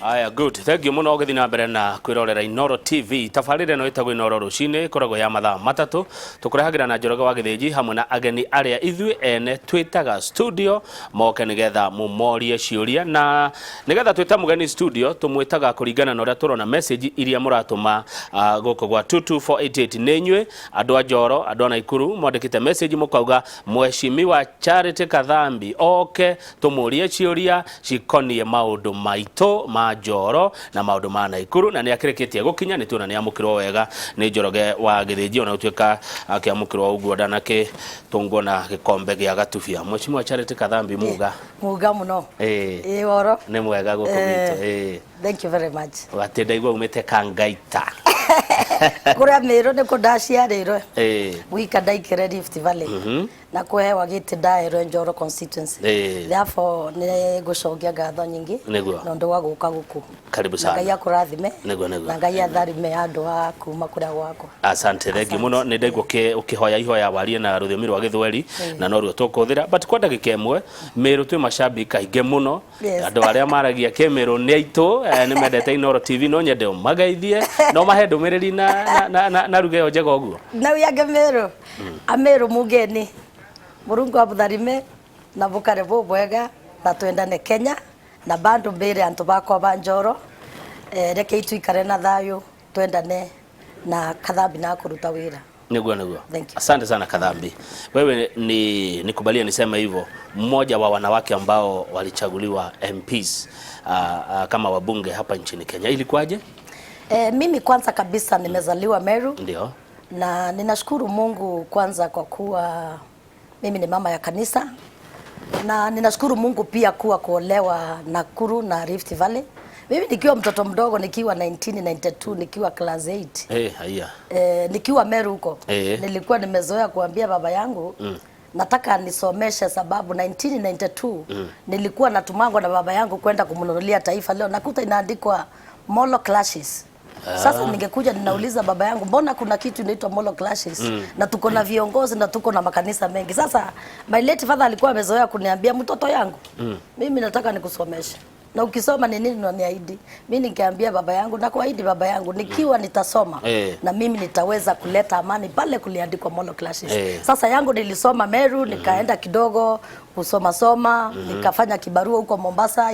Aya, good. Thank you muno gethi na mbere na kwirorera Inoro TV. Tafarire no itagwo Inoro rucine koragwo ya mathaa matatu. Tukurehagira na Njoroge wa Githĩnji hamwe na ageni aria ithui ene twitaga studio moke nigetha mumorie ciuria na nigetha twita mugeni studio tumwitaga kuringana na uria turona message iria muratuma goko gwa 22488 nenywe andu a Njoro andu a Naikuru mwandikite message mukauga Mheshimiwa Charity Kathambi oke tumurie ciuria cikonie maundu maito ma Njoro na maundu ma Naikuru na ni akireketie gukinya ni tuona ni amukirwo wega ni Njoroge wa Githĩnji ona utwika akiamukirwo uguo ndanake tungwo na gikombe gia gatubia. Mheshimiwa Charity Kathambi muga muno woro ni mwega gukumito thank you very much watinda igwa umete Kangaita kuria Meru ni kundaciarirwe wika ndaikire Rift Valley na kuhewa giti ndairwe Njoro constituency therefore ni gucokia ngatho nyingi no ndo wa guka guku karibu sana Ngai akurathime na Ngai atharime andu a kuma kuria gwako. Asante thengi muno ni ndaigwo ukihoya ihoya warie na ruthiomi rwa Githweri na no ruo tukuthira but kwa ndagika imwe Meru twi mashabiki kainge muno andu aria maragia ke Meru ni aitu ni mendete Inoro TV no nyende magaithie no mahe ndumiriri na ruge njega uguo na wiage Meru Ameru mugeni Murungu abutharime na bukare bwega na twendane Kenya na bandu mbere antu bakwa ba Njoro reke itwikare na thayu twendane na Kathambi na kuruta wira niguo. Asante sana Kathambi. Wewe nikubalia nisema hivyo, mmoja wa wanawake ambao walichaguliwa MPs kama wabunge hapa nchini Kenya. Ilikuwaje? Mimi kwanza kabisa nimezaliwa Meru. Ndio. Na ninashukuru Mungu kwanza kwa kuwa mimi ni mama ya kanisa. Na ninashukuru Mungu pia kuwa kuolewa Nakuru na Rift Valley. Mimi nikiwa mtoto mdogo nikiwa 1992 nikiwa class 8. Haya. Nikiwa Meru huko. Nilikuwa nimezoea kuambia baba yangu nataka nisomeshe sababu 1992 nilikuwa natumangwa na baba yangu kwenda kumnunulia Taifa Leo nakuta inaandikwa Molo Clashes. Sasa ningekuja ninauliza baba yangu mbona kuna kitu inaitwa Molo Clashes na tuko na viongozi na tuko na makanisa mengi. Sasa my late father alikuwa amezoea kuniambia mtoto yangu mimi nataka nikusomeshe na ukisoma ni nini unaniahidi. Mimi nikiambia baba yangu na kuahidi baba yangu nikiwa nitasoma na mimi nitaweza kuleta amani pale kuliandikwa Molo Clashes. Sasa yangu nilisoma Meru nikaenda kidogo kusoma nikafanya kibarua huko Mombasa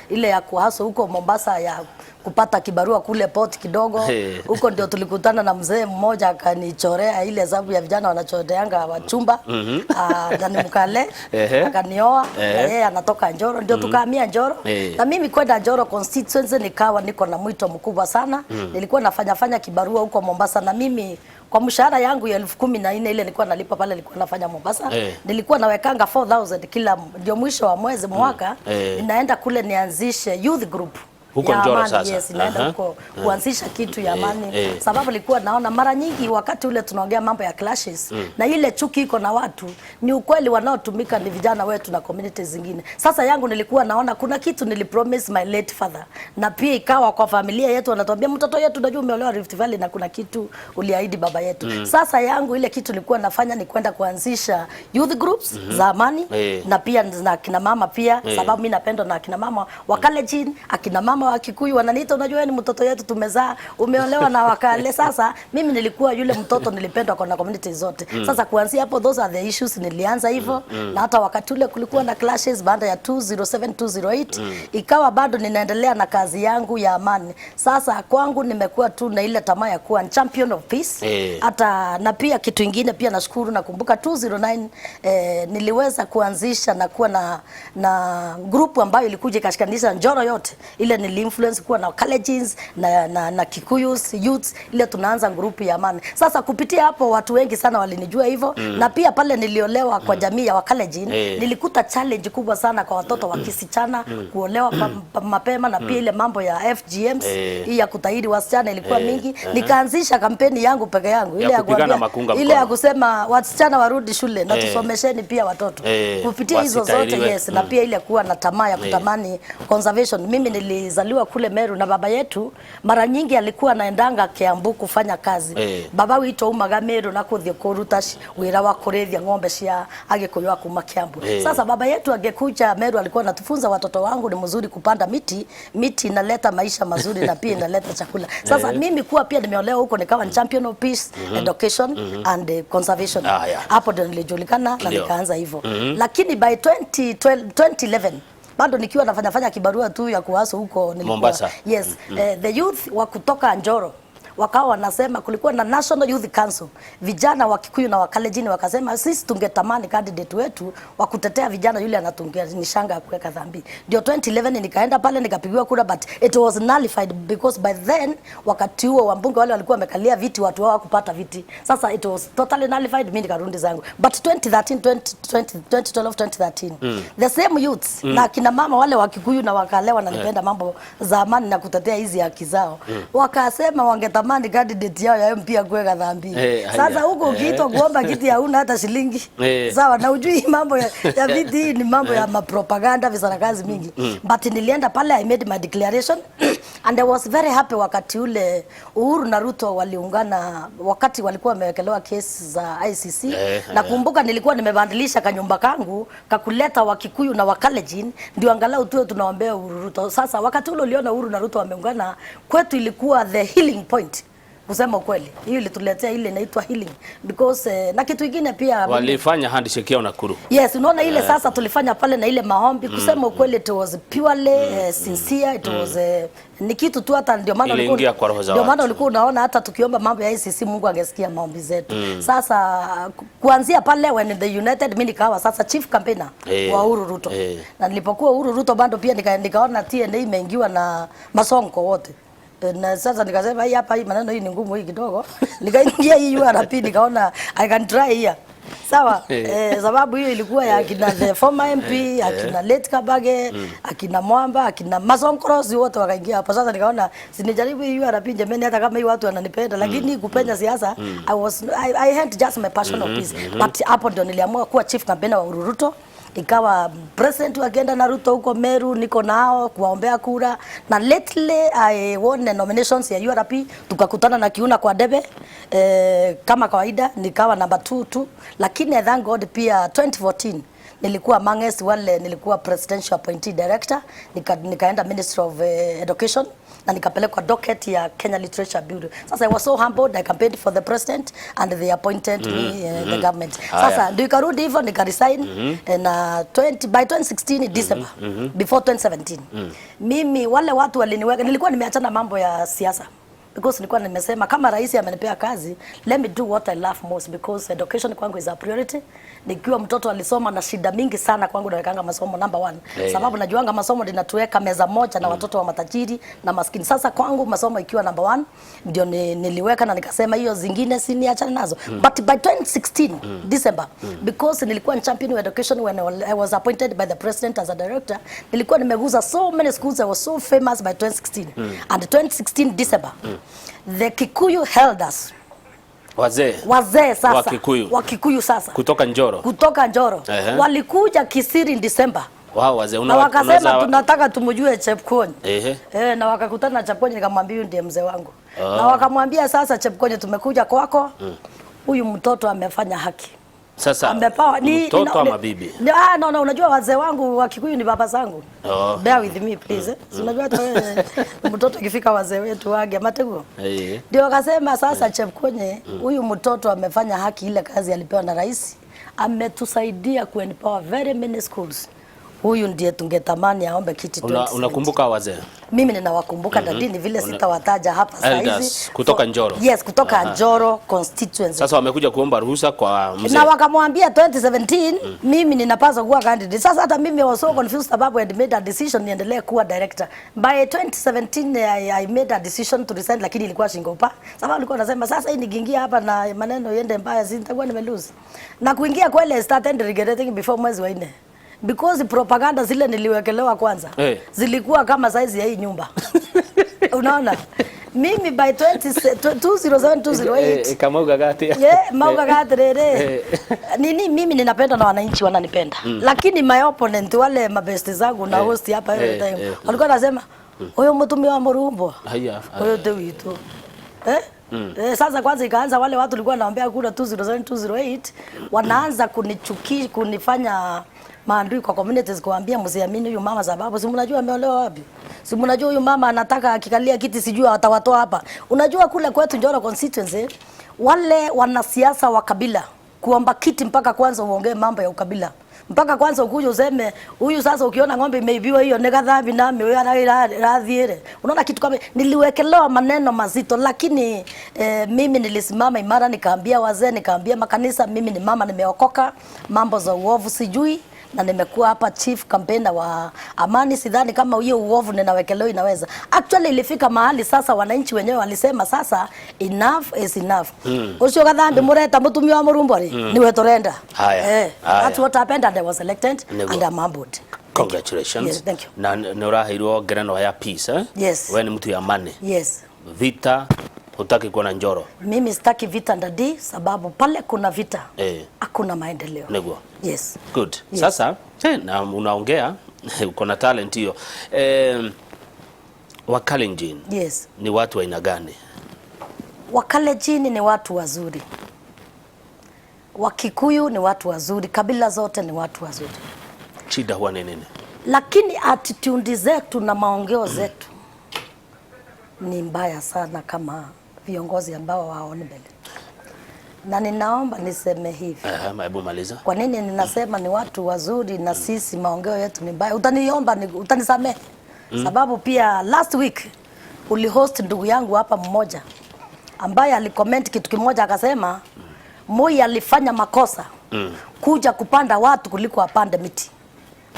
ile ya kuhaso huko Mombasa ya kupata kibarua kule port kidogo huko ndio tulikutana na mzee mmoja akanichorea ile hesabu ya vijana wanachoreanga wachumba na nimkale akanioa na yeye anatoka Njoro ndio tukahamia Njoro na mimi kwenda Njoro constituency nikawa niko na mwito mkubwa sana nilikuwa nafanya kibarua huko Mombasa na mimi kwa mshahara yangu ya 14,000 ile nilikuwa nalipa pale nilikuwa nafanya Mombasa nilikuwa nawekanga 4,000 kila ndio mwisho wa mwezi mwaka ninaenda kule nianzishe youth group huko Njoro sasa. Yes, naenda huko kuanzisha kitu ya amani sababu nilikuwa naona mara nyingi wakati ule tunaongea mambo ya clashes na ile chuki iko na watu ni ukweli wanaotumika ni vijana wetu na communities zingine. Sasa yangu nilikuwa naona kuna kitu nilipromise my late father na pia ikawa kwa familia yetu wanatuambia mtoto yetu unajua umeolewa Rift Valley na kuna kitu uliahidi baba yetu. Sasa yangu ile kitu nilikuwa nafanya ni kwenda kuanzisha youth groups za amani na pia na kina mama pia sababu mimi napenda na kina mama wa Kalenjin akina mama wa Kikuyu wananiita unajua ni mtoto yetu tumezaa umeolewa na Wakale. Sasa mimi nilikuwa yule mtoto nilipendwa kwa community zote. Sasa kuanzia hapo those are the issues nilianza hivyo na hata wakati ule kulikuwa na clashes baada ya 207 208 ikawa bado ninaendelea na kazi yangu ya amani. Sasa kwangu nimekuwa tu na ile tamaa ya kuwa champion of peace hata na pia kitu kingine pia nashukuru nakumbuka 209 niliweza kuanzisha na kuwa na group ambayo ilikuja ikashikanisha Njoro yote ile influence kuwa na Kalenjins na Kikuyus youths ile tunaanza grupu ya amani. Sasa kupitia hapo watu wengi sana walinijua hivyo na pia pale niliolewa kwa jamii ya Wakalenjin nilikuta challenge kubwa sana kwa watoto wa kisichana kuolewa mapema na pia ile mambo ya FGMs hii ya kutahiri wasichana ilikuwa mingi nikaanzisha kampeni yangu peke yangu ile ya kuambia ile ya kusema wasichana warudi shule na tusomesheni pia watoto kupitia hizo zote na pia ile kuwa na tamaa ya kutamani conservation. Mimi tumezaliwa kule Meru na baba yetu mara nyingi alikuwa anaendanga Kiambu kufanya kazi. Baba wito umaga Meru na kuthie kuruta wira wa kurethia ng'ombe cia agikuyu kuma Kiambu. Sasa baba yetu angekuja Meru alikuwa anatufunza watoto wangu ni mzuri kupanda miti, miti inaleta maisha mazuri na pia inaleta chakula. Sasa mimi kuwa pia nimeolewa huko nikawa champion of peace, education and conservation. Hapo ndio nilijulikana na nikaanza hivyo. Lakini by 2011 bado nikiwa nafanya kibarua tu ya kuwaso huko nilikuwa Mombasa. Yes, the youth wa kutoka Njoro wakawa wanasema kulikuwa na National Youth Council, vijana wa Kikuyu na wa Kalenjin wakasema sisi tungetamani candidate wetu wa kutetea vijana yule anatungia nishanga ya kuweka dhambi. Ndio 2011 nikaenda pale nikapigiwa kura, but it was nullified because by then wakati huo wambunge wale walikuwa wamekalia viti, watu wao kupata viti. Sasa it was totally nullified, mimi nikarundi zangu. But 2013 the same youths na kina mama wale wa Kikuyu na wakalewa na nipenda mambo za amani na kutetea hizi haki zao, wakasema wangetamani candidate yao ya MP kuweka dhambi. Sasa huko ukiitwa kuomba kiti hauna hata shilingi. Sawa, na ujui mambo ya viti ni mambo ya mapropaganda visarakazi mingi. But nilienda pale, I made my declaration and I was very happy wakati ule Uhuru na Ruto waliungana wakati walikuwa wamewekelewa kesi za ICC. Nakumbuka nilikuwa nimebandilisha kanyumba kangu kakuleta wa Kikuyu na wa Kalenjin ndio angalau tuwe tunaombea Uhuru Ruto. Sasa wakati ule uliona Uhuru na Ruto wameungana, kwetu ilikuwa the healing point. Kusema ukweli, hiyo ilituletea ile inaitwa healing because na kitu kingine pia walifanya handshake yao Nakuru. Yes, unaona ile sasa tulifanya pale na ile maombi. Kusema ukweli, it was purely sincere, it was ni kitu tu, hata ndio maana ulikuwa unaona hata tukiomba mambo ya ICC Mungu angesikia maombi zetu. Sasa kuanzia pale when the United mimi nikawa sasa chief campaigner wa Uhuru Ruto. Na nilipokuwa Uhuru Ruto bado pia nikaona TNA imeingiwa na masonko wote. Na sasa nikasema hii hapa, hii maneno hii ni ngumu hii kidogo. Nikaingia hii URP nikaona I can try here. Sawa, sababu hiyo ilikuwa ya akina the former MP, akina Late Kabage, akina Mwamba, akina Masonkorosi wote wakaingia hapo. Sasa nikaona sinijaribu hii URP jameni, hata kama hii watu wananipenda, lakini kupenya siasa I had just my passion of peace. But hapo ndio niliamua kuwa chief campaigner wa Uhuru Ruto. Ikawa president wakienda na Ruto huko Meru, niko nao kuwaombea kura, na lately I won the nominations ya URP, tukakutana na Kiuna kwa debe kama kawaida, nikawa number 2 tu, lakini I thank God pia 2014 nilikuwa Manges wale, nilikuwa presidential appointee director, nikaenda Ministry of Education na nikapelekwa docket ya Kenya Literature Bureau. Sasa I was so humbled, I campaigned for the president and they appointed me the government. Sasa ndio ikarudi hivyo nikaresign na by 2016 December before 2017. Mimi wale watu waliniweka, nilikuwa nimeachana mambo ya siasa. Because nilikuwa nimesema kama rais amenipea kazi, let me do what I love most because education kwangu is a priority. Nikiwa mtoto alisoma na shida mingi sana kwangu, nawekanga masomo number 1. Sababu najuanga masomo linatuweka meza moja na watoto wa matajiri na maskini. Sasa kwangu masomo ikiwa number 1 ndio niliweka, na nikasema hiyo zingine si niachane nazo. But by 2016 December, because nilikuwa champion of education when I was appointed by the president as a director, nilikuwa nimeguza so many schools. I was so famous by 2016. And 2016 December the Kikuyu held us. Wazee sasa wa Kikuyu sasa kutoka Njoro walikuja kisiri in December. Wazee na wakasema tunataka tumjue Chepkonye. Na wakakutana na Chepkonye, nikamwambia ndiye mzee wangu. Na wakamwambia sasa, Chepkonye, tumekuja kwako, huyu mtoto amefanya haki. Sasa mtoto ama bibi? No, unajua wazee wangu wa Kikuyu ni baba zangu. Bear with me please. Unajua hata wewe mtoto ikifika wazee wetu wage matego. Ndio wakasema sasa, Chepkonye, huyu mtoto amefanya haki, ile kazi alipewa na rais. Ametusaidia kuempower very many schools. Huyu ndiye tungetamani aombe kiti 20. Unakumbuka wazee? Mimi ninawakumbuka dadini vile sitawataja hapa sasa hizi. Kutoka Njoro. Yes, kutoka Njoro constituency. Sasa wamekuja kuomba ruhusa kwa mzee. Na wakamwambia 2017 mimi ninapaswa kuwa candidate. Sasa hata mimi was so confused sababu I made a decision niendelee kuwa director. By 2017 I made a decision to resign, lakini ilikuwa shingopa. Sababu alikuwa anasema sasa hii nikiingia hapa na maneno yende mbaya sitakuwa nimelose. Na kuingia kweli I started regretting before mwezi wa 4. Because propaganda zile niliwekelewa kwanza zilikuwa kama size ya hii nyumba. Unaona? Mimi by 2007-2008 kama ugagati. Mauga gatrere. Mimi ninapenda na wananchi wananipenda. Lakini my opponent wale mabesti zangu na host hapa every time walikuwa nasema Huyo mtumia wa Murumbo. Haya. Huyo Dewito. Sasa kwanza ikaanza wale watu walikuwa wanaombea kura 207 208 wanaanza kunifanya maandui kwa communities kuambia msiamini huyu mama sababu si mnajua ameolewa wapi? Si mnajua huyu mama anataka akikalia kiti sijui atawatoa hapa. Unajua kule kwetu Njoro constituency wale wanasiasa wa kabila kuomba kiti mpaka kwanza uongee mambo ya ukabila. Mpaka kwanza ukuje useme huyu sasa ukiona ng'ombe imeibiwa hiyo ni Kathambi nami huyo anathiire. Unaona kitu kama niliwekelewa maneno mazito lakini mimi nilisimama imara nikaambia wazee nikaambia makanisa mimi ni mama nimeokoka mambo za uovu sijui na nimekuwa hapa chief campaigner wa amani sidhani kama hiyo uovu ninawekelewa inaweza. Actually ilifika mahali sasa wananchi wenyewe walisema sasa enough is enough. Ucio Kathambi mureta mutumia wa Murumbori niwe torenda. That's what happened and I was elected and I'm humbled. Congratulations. Yes, thank you. Na nuraheirwo ngerenwa ya peace Yes. Wewe ni mtu ya amani. Yes. Vita hutaki kuona Njoro. Mimi sitaki vita ndadi sababu pale kuna vita. Hakuna maendeleo. Nego. Yes. Good. Yes. Sasa na unaongea uko na talent hiyo. Wakalenjin. Yes. Ni watu wa aina gani? Wakalenjin ni watu wazuri. Wakikuyu ni watu wazuri, kabila zote ni watu wazuri. Shida huwa ni nini? Lakini attitude zetu na maongeo zetu ni mbaya sana kama viongozi ambao waone mbele. Na ninaomba niseme hivi. Hebu maliza. Kwa nini ninasema ni watu wazuri na sisi maongeo yetu ni mbaya? Utaniomba utanisamehe. Sababu pia last week ulihost ndugu yangu hapa mmoja ambaye alicomment kitu kimoja akasema Moi alifanya makosa kuja kupanda watu kuliko apande miti.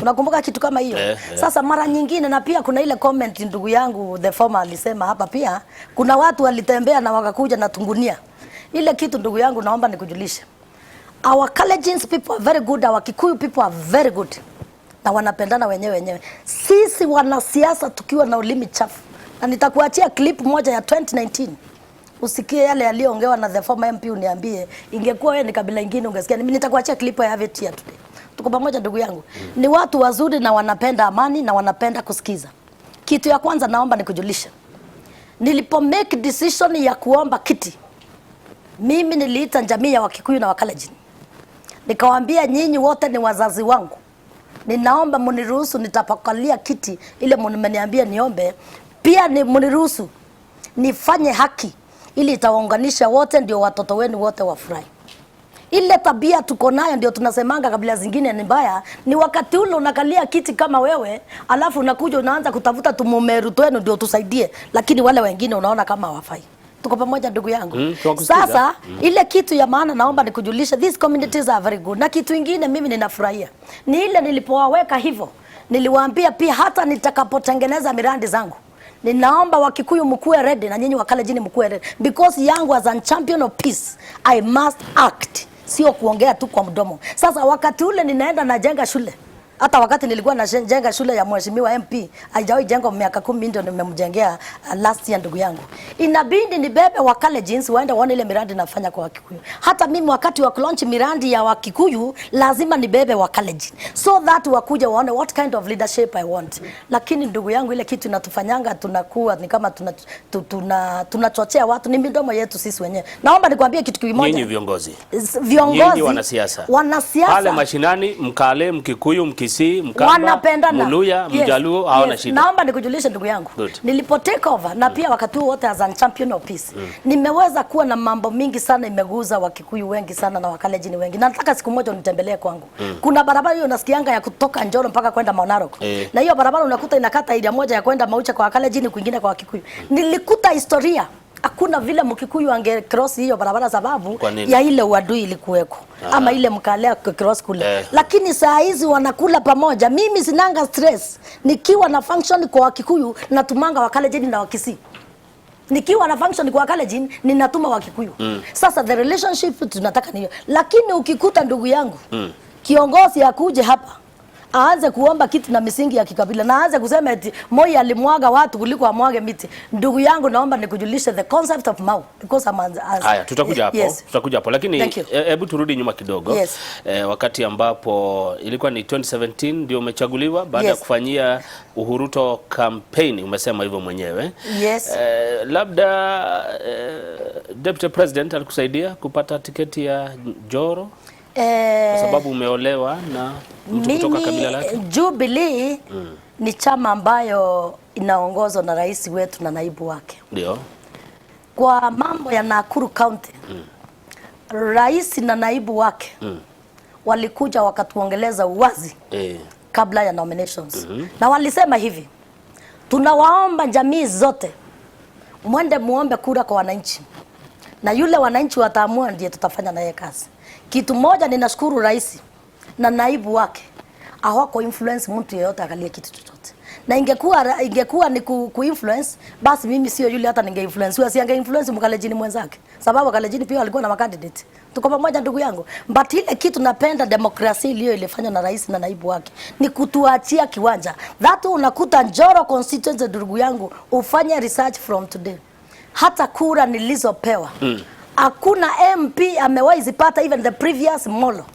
Unakumbuka kitu kama hiyo? Sasa mara nyingine na pia kuna ile comment ndugu yangu the former alisema hapa pia kuna watu walitembea na wakakuja na tungunia. Ile kitu ndugu yangu naomba nikujulishe. Our Kalenjin people are very good, our Kikuyu people are very good. Na wanapendana wenyewe. Sisi wanasiasa tukiwa na ulimi chafu. Na nitakuachia clip moja ya 2019. Usikie yale yalioongewa na the former MP uniambie ingekuwa wewe ni kabila nyingine ungesikia. Mimi nitakuachia clip ya have it here today. Tuko pamoja ndugu yangu. Ni watu wazuri na wanapenda amani na wanapenda kusikiza. Kitu ya kwanza naomba nikujulisha. Nilipo make decision ya kuomba kiti. Mimi niliita jamii ya Wakikuyu na Wakalenjin. Nikawaambia nyinyi wote ni wazazi wangu. Ninaomba mniruhusu nitapakalia kiti ile mmeniambia niombe. Pia ni mniruhusu nifanye haki ili itawaunganisha wote ndio watoto wenu wote wafurahi. Ile tabia tuko nayo ndio tunasemanga kabila zingine ni mbaya, ni wakati ule unakalia kiti kama wewe, alafu unakuja unaanza kutafuta tumumeru twenu ndio tusaidie, lakini wale wengine unaona kama hawafai. Tuko pamoja ndugu yangu. Sasa ile kitu ya maana naomba nikujulisha, these communities are very good. Na kitu kingine mimi ninafurahia ni ile nilipowaweka hivyo, niliwaambia pia hata nitakapotengeneza miradi zangu ninaomba Wakikuyu mkuwe ready na nyinyi Wakalenjin mkuwe ready, because yangu as a champion of peace I must act, sio kuongea tu kwa mdomo. Sasa wakati ule ninaenda najenga shule, hata wakati nilikuwa najenga shule ya mheshimiwa MP haijawahi jenga miaka 10 ndio nimemjengea last year ndugu yangu. Inabidi nibebe Wakalenjin waende waone ile miradi nafanya kwa Wakikuyu. Hata mimi wakati wa launch miradi ya Wakikuyu lazima nibebe Wakalenjin so that wakuja waone what kind of leadership I want. Lakini ndugu yangu ile kitu inatufanyanga tunakuwa ni kama tunachochea watu, ni midomo yetu sisi wenyewe. Naomba nikwambie kitu kimoja. Nyinyi viongozi. Nyinyi wanasiasa. Wanasiasa. Pale mashinani Mkale, Mkikuyu, Mkamba, wanapendana. Muluya, Mjaluo hawana shida. Naomba nikujulishe ndugu yangu. Nilipo take over na pia wakati wote as a champion of peace. Nimeweza kuwa na mambo mingi sana imeguza Wakikuyu wengi sana na Wakalenjin wengi. Na nataka siku moja unitembelee kwangu. Kuna barabara hiyo unasikianga ya kutoka Njoro mpaka kwenda Monarok. Na hiyo barabara unakuta inakata ile moja ya kwenda Mauche kwa Wakalenjin kwingine kwa Wakikuyu. Nilikuta historia. Hakuna vile Mkikuyu ange cross hiyo barabara sababu ya ile uadui ilikuweko. Ama ile Mkale cross kule. Lakini saa hizi wanakula pamoja. Mimi sinanga stress. Nikiwa na function kwa Wakikuyu natumanga Wakalenjin na Wakisii. Nikiwa na function kwa Wakalenjin ninatuma Wakikuyu. Sasa the relationship tunataka niyo. Lakini ukikuta ndugu yangu kiongozi akuje hapa aanze kuomba kitu na misingi ya kikabila na aanze kusema eti Moi alimwaga watu kuliko amwage miti. Ndugu yangu, naomba nikujulishe the concept of Mau because haya tutakuja hapo. Yes. Tutakuja hapo, lakini hebu turudi nyuma kidogo. Yes. Wakati ambapo ilikuwa ni 2017 ndio umechaguliwa baada ya kufanyia Uhuru campaign, umesema hivyo mwenyewe. Yes. Labda Deputy President alikusaidia kupata tiketi ya Njoro kwa sababu umeolewa na mtu kutoka kabila lake? Jubilee ni chama ambayo inaongozwa na rais wetu na naibu wake. Ndio. Kwa mambo ya Nakuru County, rais na naibu wake walikuja wakatuongeleza uwazi kabla ya nominations. Na walisema hivi, tunawaomba jamii zote mwende muombe kura kwa wananchi, na yule wananchi wataamua ndiye tutafanya naye kazi. Kitu moja ninashukuru rais na naibu wake, hawako influence mtu yeyote akalie kitu chochote. Na ingekuwa ni influence, basi mimi sio yule hata ninge-influence. Asiange influence mkalejini mwenzake. Sababu kalejini pia walikuwa na makandidate. Tuko pamoja ndugu yangu. But ile kitu napenda demokrasia iliyo ilifanywa na rais na naibu wake ni kutuachia kiwanja. That unakuta Njoro constituency ndugu yangu, ufanye research from today. Hata kura nilizopewa hakuna MP amewahi zipata, even the previous Molo.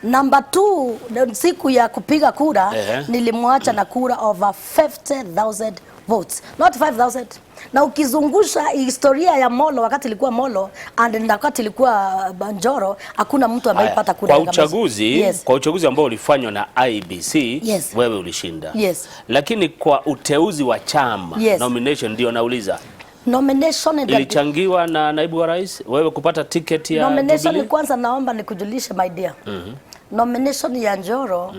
Number 2, siku ya kupiga kura nilimwacha na kura over 50,000 votes, not 5,000. Na ukizungusha historia ya Molo, wakati ilikuwa Molo and wakati ilikuwa Njoro, hakuna mtu ameipata kura kwa uchaguzi. Kwa uchaguzi ambao ulifanywa na IBC, wewe ulishinda. Lakini kwa uteuzi wa chama, nomination ndio nauliza, nomination ilichangiwa na naibu wa rais wewe kupata ticket ya nomination Jubilee? Kwanza naomba nikujulishe my dear, nomination ya Njoro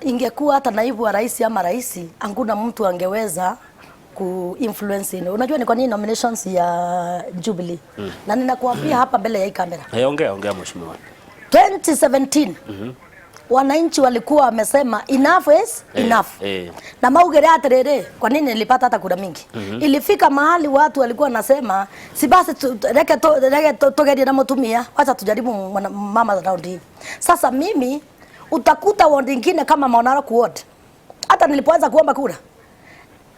ingekuwa hata naibu wa rais ama rais, hakuna mtu angeweza ku-influence. Unajua ni kwa nini nominations ya Jubilee? Na ninakuambia hapa mbele ya hii kamera. Ongea mheshimiwa. 2017 wananchi walikuwa wamesema enough is enough. Na maugere aterere, kwa nini nilipata hata kura mingi? Ilifika mahali watu walikuwa nasema si basi reke togeria na mutumia, wacha tujaribu mama round hii. Sasa mimi utakuta ward nyingine kama Maonaro ward, hata nilipoanza kuomba kura,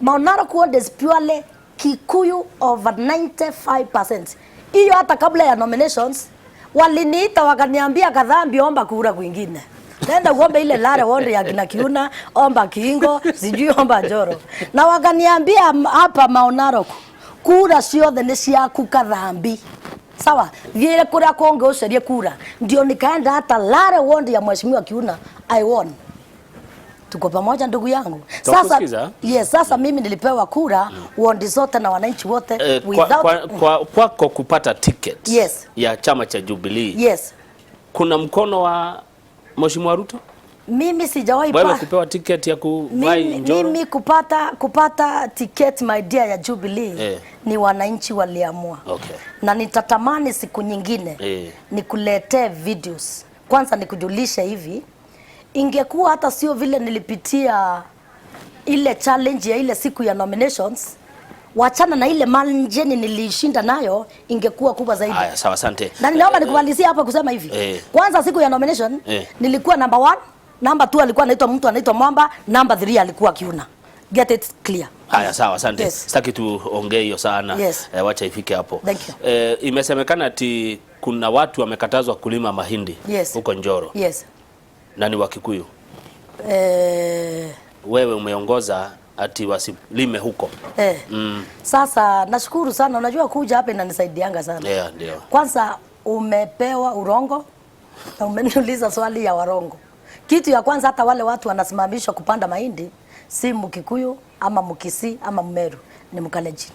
Maonaro ward is purely Kikuyu over 95%. Hiyo hata kabla ya nominations waliniita wakaniambia, Kathambi omba kura kwingine. Nenda kuomba ile Lare ward ya kina Kiuna, omba Kingo, sijui omba Njoro. Na wakaniambia hapa Maonaro kura ciothe ni ciaku Kathambi. Sawa, vile kura konge ucerie kura. Ndio nikaenda hata Lare ward ya mheshimiwa Kiuna, I won. Tuko pamoja ndugu yangu. Sasa sasa mimi nilipewa kura ward zote na wananchi wote kwako kupata ticket ya chama cha Jubilee. Kuna mkono wa mheshimiwa Ruto? Mimi sijawahi kupewa ticket ya kuvai Njoro. Mimi kupata ticket my dear ya Jubilee ni wananchi waliamua. Na nitatamani siku nyingine nikuletee videos. Kwanza nikujulisha hivi, ingekuwa hata sio vile nilipitia ile challenge ya ile siku ya nominations, wachana na ile manjeni nilishinda nayo, ingekuwa kubwa zaidi. Haya, sawa, asante. Na ninaomba nikumalizie hapa kusema hivi. Kwanza siku ya nomination nilikuwa number 1, number 2 alikuwa anaitwa mtu anaitwa Mwamba, number 3 alikuwa Kiuna. Get it clear. Haya, sawa, asante. Sitaki tuongee hiyo sana. Wacha ifike hapo. Imesemekana ati kuna watu wamekatazwa kulima mahindi huko Njoro. Na ni Wakikuyu. Wewe umeongoza ati wasilime huko. Sasa nashukuru sana, unajua kuja hapa inanisaidianga sana. Ndio. Kwanza umepewa urongo na umeniuliza swali ya warongo. Kitu ya kwanza, hata wale watu wanasimamishwa kupanda mahindi si Mkikuyu ama Mkisi ama Mmeru, ni Mkaleji.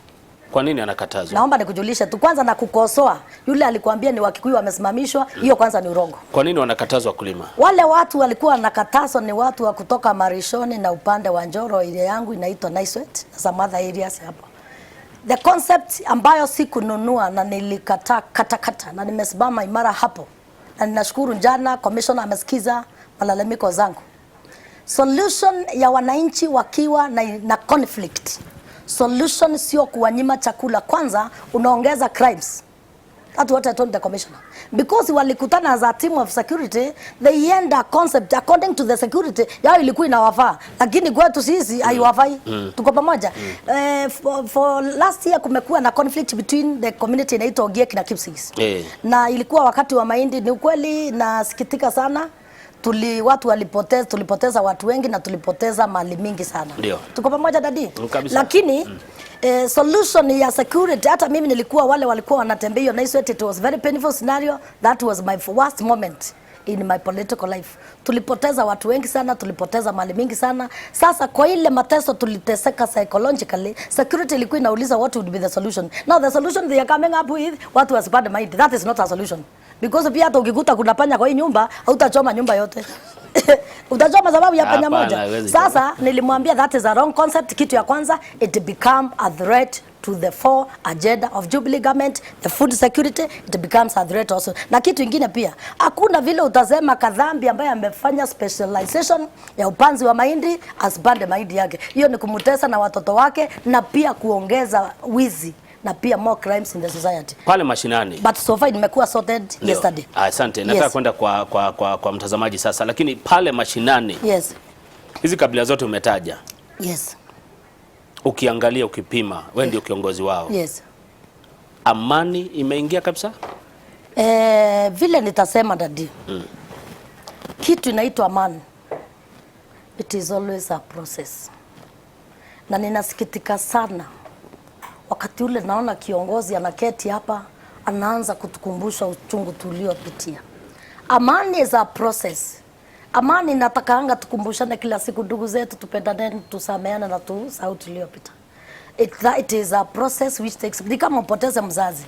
Kwa nini anakatazwa? Naomba nikujulishe tu kwanza na kukosoa. Yule alikwambia ni Wakikuyu wamesimamishwa, hiyo kwanza ni urongo. Kwa nini wanakatazwa kulima? Wale watu walikuwa wanakatazwa ni watu wa kutoka Marishoni na upande wa Njoro, ile yangu inaitwa Naiswet na some other areas hapo. The concept ambayo sikununua na nilikata kata na nimesimama imara hapo. Na ninashukuru jana commissioner amesikiza malalamiko zangu. Solution ya wananchi wakiwa na conflict. Solution sio kuwanyima chakula, kwanza unaongeza crimes. That's what I told the commissioner. Because walikutana as a team of security, they end a concept according to the security. Yao ilikuwa inawafaa. Lakini kwetu sisi haiwafai. Tuko pamoja. For last year kumekuwa na conflict between the community inaitwa Ogiek na Kipsigis. Na ilikuwa wakati wa mahindi. Ni ukweli nasikitika sana. Watu tulipoteza watu wengi na tulipoteza mali mingi sana. Tuko pamoja dadi. Lakini solution ya security, hata mimi nilikuwa wale walikuwa wanatembea hiyo, na it was very painful scenario. That was my worst moment in my political life. Tulipoteza watu wengi sana, tulipoteza mali mingi sana. Sasa kwa ile mateso tuliteseka psychologically, security ilikuwa inauliza what would be the solution. Now the solution they are coming up with, watu wasipande mahindi. That is not a solution. Because pia hata ukikuta kuna panya kwa hii nyumba, hautachoma nyumba yote. Utachoma sababu ya panya moja. Sasa nilimwambia that is a wrong concept. Kitu ya kwanza, it become a threat to the 4 agenda of Jubilee government, the food security, it becomes a threat also. Na kitu ingine pia, hakuna vile utasema Kathambi ambaye amefanya specialization ya upanzi wa mahindi asipande mahindi yake. Hiyo ni kumutesa na watoto wake na pia kuongeza wizi na pia more crimes in the society. Pale mashinani. But so far nimekuwa sorted yesterday. Asante. Nataka kwenda kwa mtazamaji sasa, lakini pale mashinani. Yes. Hizi kabila zote umetaja. Yes. Ukiangalia ukipima, wewe ndio kiongozi wao. Yes. Amani imeingia kabisa? Vile nitasema dadi. Kitu inaitwa amani. It is always a process. Na ninasikitika sana wakati ule naona kiongozi anaketi hapa anaanza kutukumbusha uchungu tuliopitia. Amani is a process. Amani natakaanga tukumbushane kila siku, ndugu zetu, tupendane, tusameane na tusahau tuliopita. It is a process which takes, ni kama upoteze mzazi.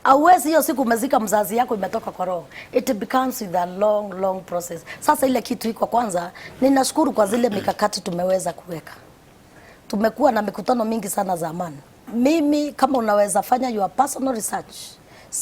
Hauwezi hiyo siku umezika mzazi yako imetoka kwa roho. It becomes with a long process. Sasa ile kitu iko kwanza, ninashukuru kwa zile mikakati tumeweza kuweka. Tumekuwa na mikutano mingi sana za amani. Mimi kama unaweza fanya your personal research,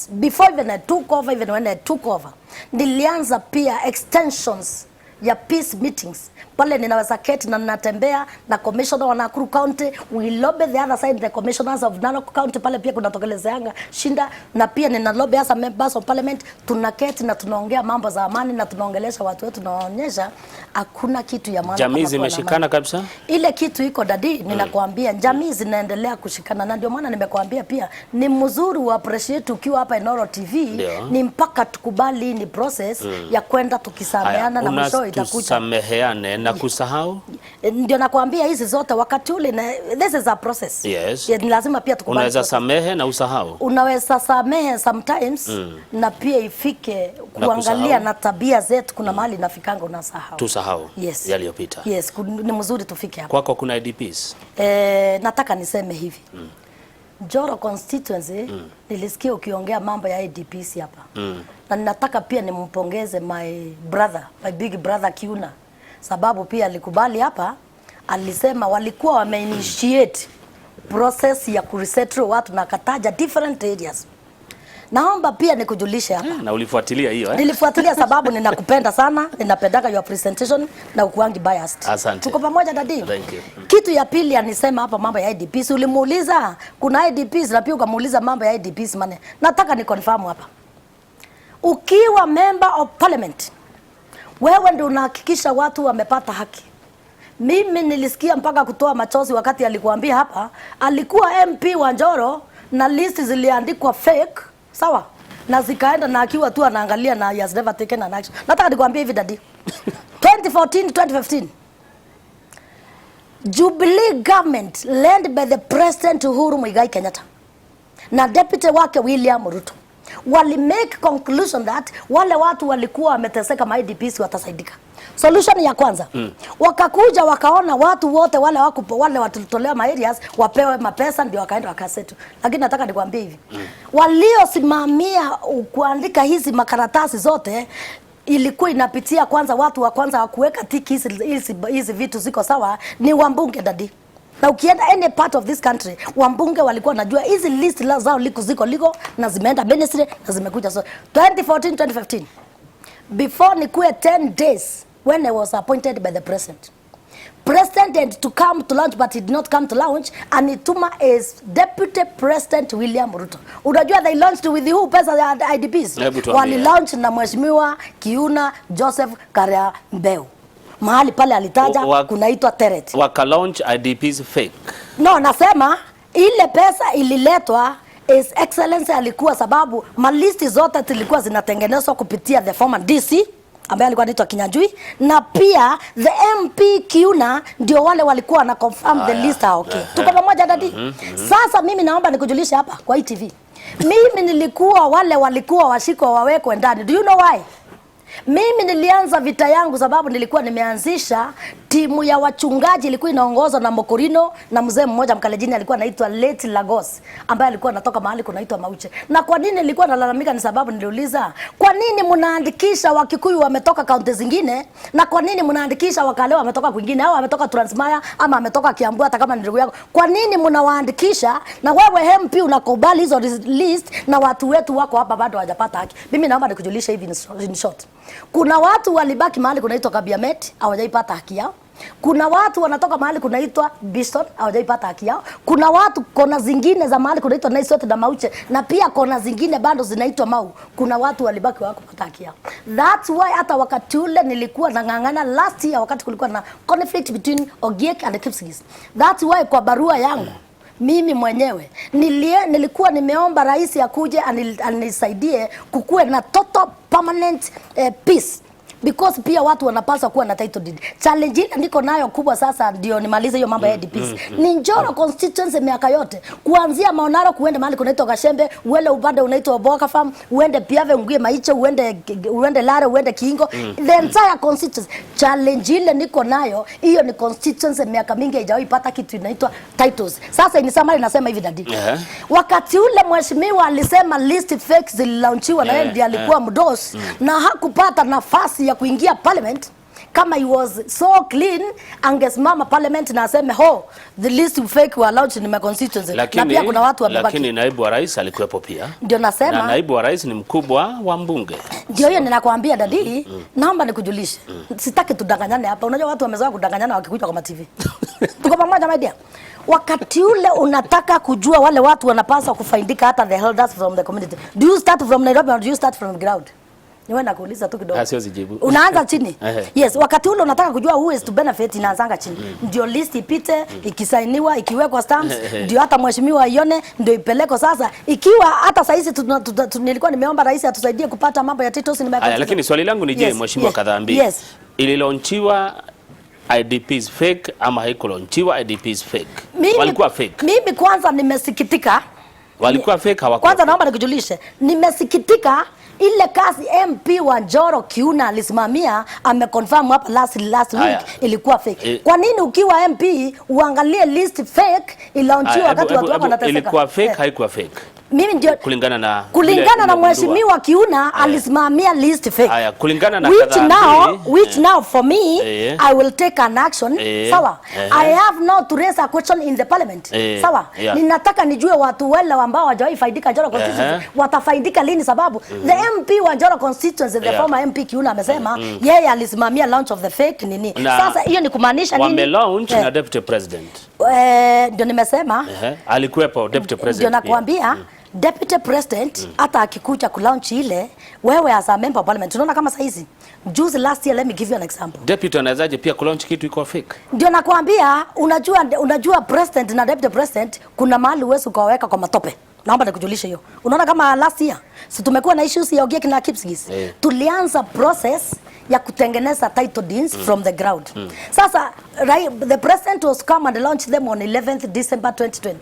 before even I took over, even when I took over, nilianza pia extensions ya peace meetings. Pale ninaweza keti na ninatembea na commissioner wa Nakuru County, we lobby the other side, the commissioners of Narok County, pale pia kuna tokelezeanga shinda, na pia nina lobby as a members of parliament, tunaketi na tunaongea mambo za amani na tunaongelesha watu wetu, tunaonyesha hakuna kitu ya maana. Jamii zimeshikana kabisa? Ile kitu iko dadi, ninakwambia jamii zinaendelea kushikana, na ndio maana nimekuambia pia ni mzuri wa appreciate ukiwa hapa Inoro TV. Ni mpaka tukubali ni process ya kwenda tukisameana na mwisho itakuja. Tusameheane na kusahau. Ndio nakwambia hizi zote wakati ule na this is a process. Yes. Ni lazima pia tukubali. Unaweza samehe na usahau. Unaweza samehe sometimes na pia ifike kuangalia na tabia zetu, kuna mahali nafikanga unasahau. Tusahau. Yes. Yaliyopita. Yes, ni mzuri tufike hapo. Kwako kuna IDPs? Nataka niseme hivi. Njoro constituency nilisikia ukiongea mambo ya IDPs hapa. Na ninataka pia nimpongeze my brother, my big brother Kiuna. Sababu pia alikubali hapa, alisema walikuwa wameinitiate process ya kuresettle watu na kataja different areas. Naomba pia nikujulishe hapa. Na ulifuatilia hiyo Nilifuatilia sababu ninakupenda sana, ninapendaka your presentation na ukuangi biased. Asante. Tuko pamoja dadi. Thank you. Kitu ya pili anisema hapa mambo ya IDPs, ulimuuliza kuna IDPs na pia ukamuuliza mambo ya IDPs mane. Nataka ni confirm hapa. Ukiwa member of parliament, wewe ndio unahakikisha watu wamepata haki. Mimi nilisikia mpaka kutoa machozi wakati alikuambia hapa, alikuwa MP wa Njoro na list ziliandikwa fake, sawa? Na zikaenda na akiwa tu anaangalia na he has never taken an action. Nataka nikwambie hivi dadi. 2014 2015 Jubilee government led by the President Uhuru Muigai Kenyatta na deputy wake William Ruto wali make conclusion that wale watu walikuwa wameteseka ma IDPs watasaidika. Solution ya kwanza, wakakuja wakaona watu wote wale watutolewa ma areas wapewe mapesa, ndio wakaenda wakasetu. Lakini nataka nikwambie hivi, waliosimamia kuandika hizi makaratasi zote ilikuwa inapitia kwanza watu wa kwanza kuweka tiki hizi vitu ziko sawa ni wambunge dadi. Na ukienda any part of this country, wambunge walikuwa najua hizi list zao ziko liko na zimeenda ministry na zimekuja. So 2014 2015 before nikuwe 10 days when I was appointed by the president, president to come to launch, but he did not come to launch. Anituma is Deputy President William Ruto. Unajua they launched with who? Pesa ya IDPs. Wali launch na Mheshimiwa Kiuna Joseph Kariambeu. Mahali pale alitaja kunaitwa Teret. Waka launch IDPs fake. No, nasema ile pesa ililetwa His Excellency alikuwa sababu malisti zote zilikuwa zinatengenezwa kupitia the former DC ambaye alikuwa anaitwa Kinyanjui, na pia the MP Kiuna ndio wale walikuwa na confirm the list. Okay, tuko pamoja dadi? Sasa mimi naomba nikujulishe hapa kwa hii TV, mimi nilikuwa wale walikuwa washiko wawekwe ndani. Do you know why? Mimi nilianza vita yangu sababu nilikuwa nimeanzisha timu ya wachungaji, ilikuwa inaongozwa na Mokorino na mzee mmoja Mkalejini alikuwa anaitwa Late Lagos ambaye alikuwa anatoka mahali kunaitwa Mauche. Na kwa nini nilikuwa nalalamika? Ni sababu niliuliza, kwa nini mnaandikisha Wakikuyu wametoka kaunti zingine, na kwa nini mnaandikisha Wakale wametoka kwingine, au wametoka Transmaya ama ametoka Kiambu hata kama ni ndugu yako? Kwa nini mnawaandikisha na wewe MP unakubali hizo list na watu wetu wako hapa bado hawajapata haki? Mimi naomba nikujulishe hivi in short. Kuna watu walibaki mahali kunaitwa Kabiamet hawajaipata haki yao. Kuna watu wanatoka mahali kunaitwa Bison hawajaipata haki yao. Kuna watu kona zingine za mahali kunaitwa Naisot na Mauche, na pia kona zingine bado zinaitwa Mau. Kuna watu walibaki wako kupata haki yao. That's why hata wakati ule nilikuwa nangangana last year wakati kulikuwa na conflict between Ogiek and Kipsigis. That's why kwa barua yangu mimi mwenyewe nilikuwa nimeomba rais akuje anisaidie kukue na total permanent peace, because pia watu wanapaswa kuwa na title deed. Challenge ile niko nayo kubwa sasa ndio nimalize hiyo mambo ya ADPs. Ni Njoro constituency miaka yote kuanzia Maonaro kuenda mahali kunaitwa Kashembe, uende upande unaitwa Boka Farm, uende Piave ungie Maiche, uende Lare, uende Kingo, the entire constituency. Challenge ile niko nayo hiyo ni constituency miaka mingi haijawahi pata kitu inaitwa titles. Sasa ni summary nasema hivi dadi. Wakati ule mheshimiwa alisema list fakes zililaunchiwa na yeye ndiye alikuwa mdosi na hakupata nafasi ya kuingia parliament. Kama he was so clean, angesimama parliament na aseme the list fake were launched in my constituency. Na pia kuna watu wamebaki. Lakini naibu wa rais alikuwepo pia. Ndio nasema. Na naibu wa rais ni mkubwa wa mbunge. Ndio hiyo ninakwambia dadi, naomba nikujulishe. Sitaki tudanganyane hapa. Unajua watu wamezoea kudanganyana wakikuja kwa TV. Tuko pamoja my dear. Wakati ule unataka kujua wale watu wanapaswa kufaidika hata the elders from the community. Do you start from Nairobi or do you start from the ground? Niwenda kuuliza tu kidogo. Sio zijibu. Unaanza chini. Yes, wakati ule unataka kujua who is to benefit inaanzanga chini. Ndio list ipite, ikisainiwa, ikiwekwa stamps, ndio hata mheshimiwa ione, ndio ipeleko sasa. Ikiwa hata saa hizi nilikuwa nimeomba rais atusaidie kupata mambo ya titles nimepata. Lakini swali langu ni je, mheshimiwa Kathambi, ililaunchiwa IDPs fake ama haikulaunchiwa IDPs fake? Walikuwa fake. Mimi kwanza nimesikitika. Walikuwa fake hawakuwa. Kwanza naomba nikujulishe, nimesikitika ile kazi MP wa Njoro Kiuna alisimamia ameconfirm hapa last week ilikuwa fake. Kwa nini ukiwa MP uangalie list fake ilaunchiwa wakati watu wako wanateseka? Ilikuwa fake haikuwa fake? Mimi ndio kulingana na mheshimiwa Kiuna alisimamia list fake. Kulingana na which now for me I will take an action. Sawa? I have now to raise a question in the parliament. Sawa? Ninataka nijue watu wale ambao hawajawahi faidika Njoro constituency watafaidika lini, sababu the MP wa Njoro constituency the former MP Kiuna amesema yeye alisimamia launch of the fake nini. Sasa hiyo ni kumaanisha nini? Wame launch na deputy president. Ndio nimesema alikuwepo deputy president. Ndio nakwambia Deputy President hata akikuja kulaunch ile, wewe as a member of parliament unaona kama saizi juzi last year, let me give you an example. Deputy anawezaje pia kulaunch kitu iko fake? Ndio nakwambia, unajua president na deputy president kuna mahali uwezo ukaweka kwa matope. Naomba nikujulishe hiyo. Unaona kama last year si tumekuwa na issues ya Ogiek na Kipsigis. Tulianza process ya kutengeneza title deeds from the ground. Sasa the president was come and launch them on 11th December 2020.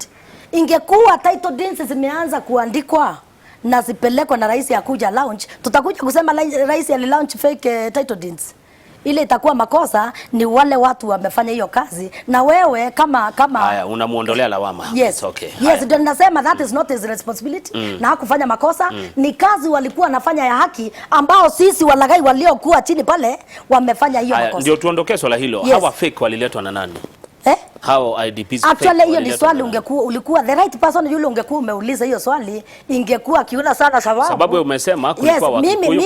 Ingekuwa title deeds zimeanza kuandikwa na zipelekwa na rais ya kuja launch, tutakuja kusema rais ali launch fake title deeds. Ile itakuwa makosa, ni wale watu wamefanya hiyo kazi, na wewe kama haya unamuondolea lawama. Yes, okay. Yes, ndio nasema that is not his responsibility. Na hakufanya makosa, ni kazi walikuwa wanafanya ya haki ambao sisi walagai waliokuwa chini pale wamefanya hiyo makosa. Ndio tuondokee swala hilo. Hawa fake waliletwa na nani? how IDPs actually hiyo ni swali ulikuwa the right person yule ungekuwa umeuliza hiyo swali ingekuwa kiuna sana sababu wewe umesema kulikuwa Wakikuyu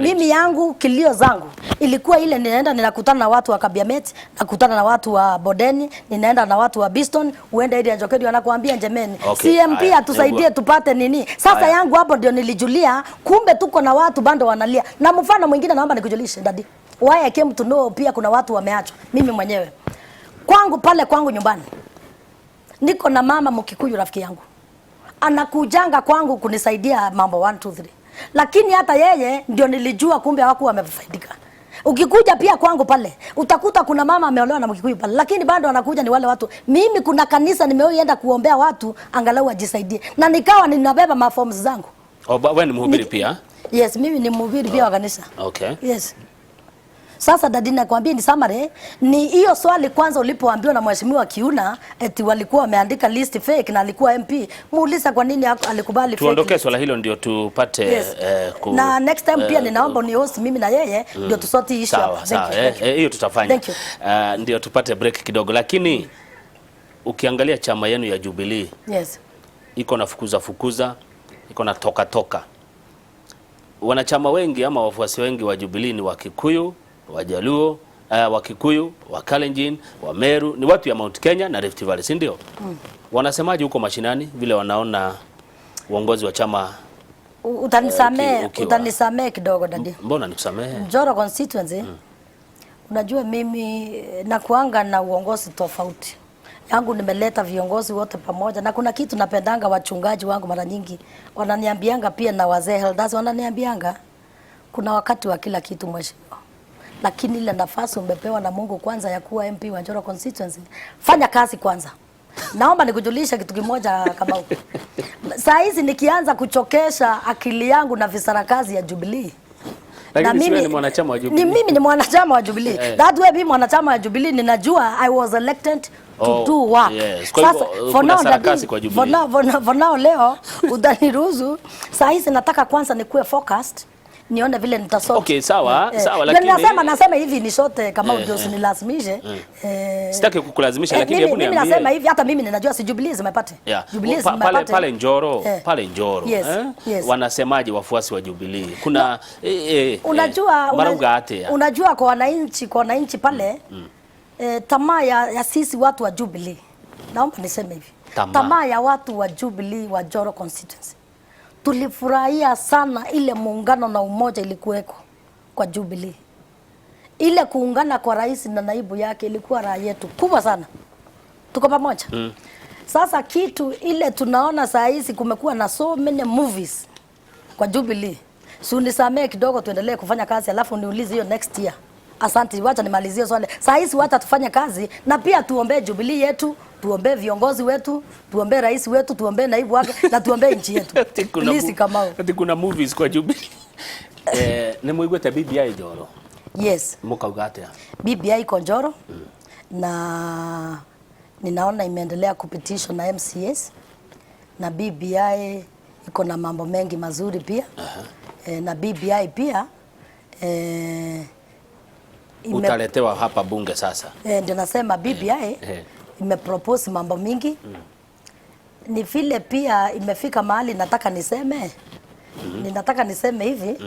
mimi yangu kilio zangu ilikuwa ile ninaenda ninakutana na watu wa Kabiamet, nakutana na watu wa Bodeni, ninaenda na watu wa Biston, uende ile Njokedi wanakuambia njemeni CMP atusaidie tupate nini. Sasa yangu hapo ndio nilijulia kumbe tuko na watu bando wanalia. Na mfano mwingine naomba nikujulishe dadi. Why I came to know pia kuna watu wameachwa. Mimi mwenyewe kwangu nyumbani niko na mama Mkikuyu rafiki yangu anakujanga kwangu kunisaidia mambo 1 2 3, lakini hata yeye ndio nilijua kumbe hawakuwa wamefaidika. Ukikuja pia kwangu pale utakuta kuna mama ameolewa na Mkikuyu pale, lakini bado anakuja ni wale watu. Mimi kuna kanisa nimeenda kuombea watu angalau wajisaidie, na nikawa ninabeba maforms zangu. Wewe ni mhubiri pia? Yes, mimi ni mhubiri pia wa kanisa. Okay. Yes. Sasa dadi nakwambia ni summary ni hiyo swali kwanza ulipoambiwa na mheshimiwa Kiuna eti walikuwa wameandika list fake na alikuwa MP, muuliza kwa nini alikubali fake. Tuondoke swala hilo ndio tupate na next time pia ninaomba ni host mimi na yeye ndio tusoti issue. Sawa. Hiyo tutafanya. Ndio tupate break kidogo, lakini ukiangalia chama yenu ya Jubilee iko na fukuza iko na toka. Wanachama wengi ama wafuasi wengi wa Jubilee ni Wakikuyu, Wajaluo, Wakikuyu, Wakalenjin, Wameru, ni watu ya Mount Kenya na Rift Valley, si ndio? Wanasemaje huko mashinani vile wanaona uongozi wa chama? Utanisamee kidogo dadi. Mbona nikusamee? Njoro constituency. Unajua mimi nakuanga na uongozi tofauti. Yangu nimeleta viongozi wote pamoja, na kuna kitu napendanga wachungaji wangu mara nyingi wananiambianga pia na wazee elders wananiambianga kuna wakati wa kila kitu mheshimiwa. Lakini ile nafasi umepewa na Mungu kwanza ya kuwa MP wa Njoro constituency, fanya kazi kwanza. Naomba nikujulisha kitu kimoja kama huko. Saa hizi nikianza kuchokesha akili yangu na visarakazi ya Jubilee. Na mimi ni mwanachama wa Jubilee. Mimi ni mwanachama wa Jubilee. That way mimi mwanachama wa Jubilee ninajua I was elected to do work. Sasa for now leo udaniruhusu saa hizi nataka kwanza nikuwe focused nione vile nitasoma. Okay, sawa, lakini nasema hivi ni sote kama ndio usinilazimishe. Sitaki kukulazimisha, lakini hebu niambie. Mimi nasema hivi hata mimi ninajua si Jubilee zimepata. Jubilee zimepata. Pale Njoro, wanasemaje wafuasi wa Jubilee? Kuna unajua kwa wananchi pale tamaa ya sisi watu wa Jubilee. Naomba niseme hivi. Tamaa ya watu wa Jubilee wa Njoro constituency. Tulifurahia sana ile muungano na umoja ilikuweko kwa Jubilee. Ile kuungana kwa rais na naibu yake ilikuwa raha yetu kubwa sana. Tuko pamoja. Sasa kitu ile tunaona saa hizi kumekuwa na so many movies kwa Jubilee. Si unisamee kidogo tuendelee kufanya kazi alafu niulize hiyo next year. Asante, wacha nimalizie swali. Saa hizi wacha tufanye kazi na pia tuombee Jubilee yetu, tuombee viongozi wetu, tuombee rais wetu, tuombee naibu wake na tuombee nchi yetu. Kuna movies kwa Jubilee. Ni muigwete BBI Njoro. Yes. Mukaugate. BBI iko Njoro na ninaona imeendelea kupitishwa na MCS na BBI iko na mambo mengi mazuri pia. Na BBI pia utaletewa hapa bunge sasa. Ndio nasema BBI imepropose mambo mingi. Ni vile pia imefika mahali nataka niseme. Ninataka niseme hivi.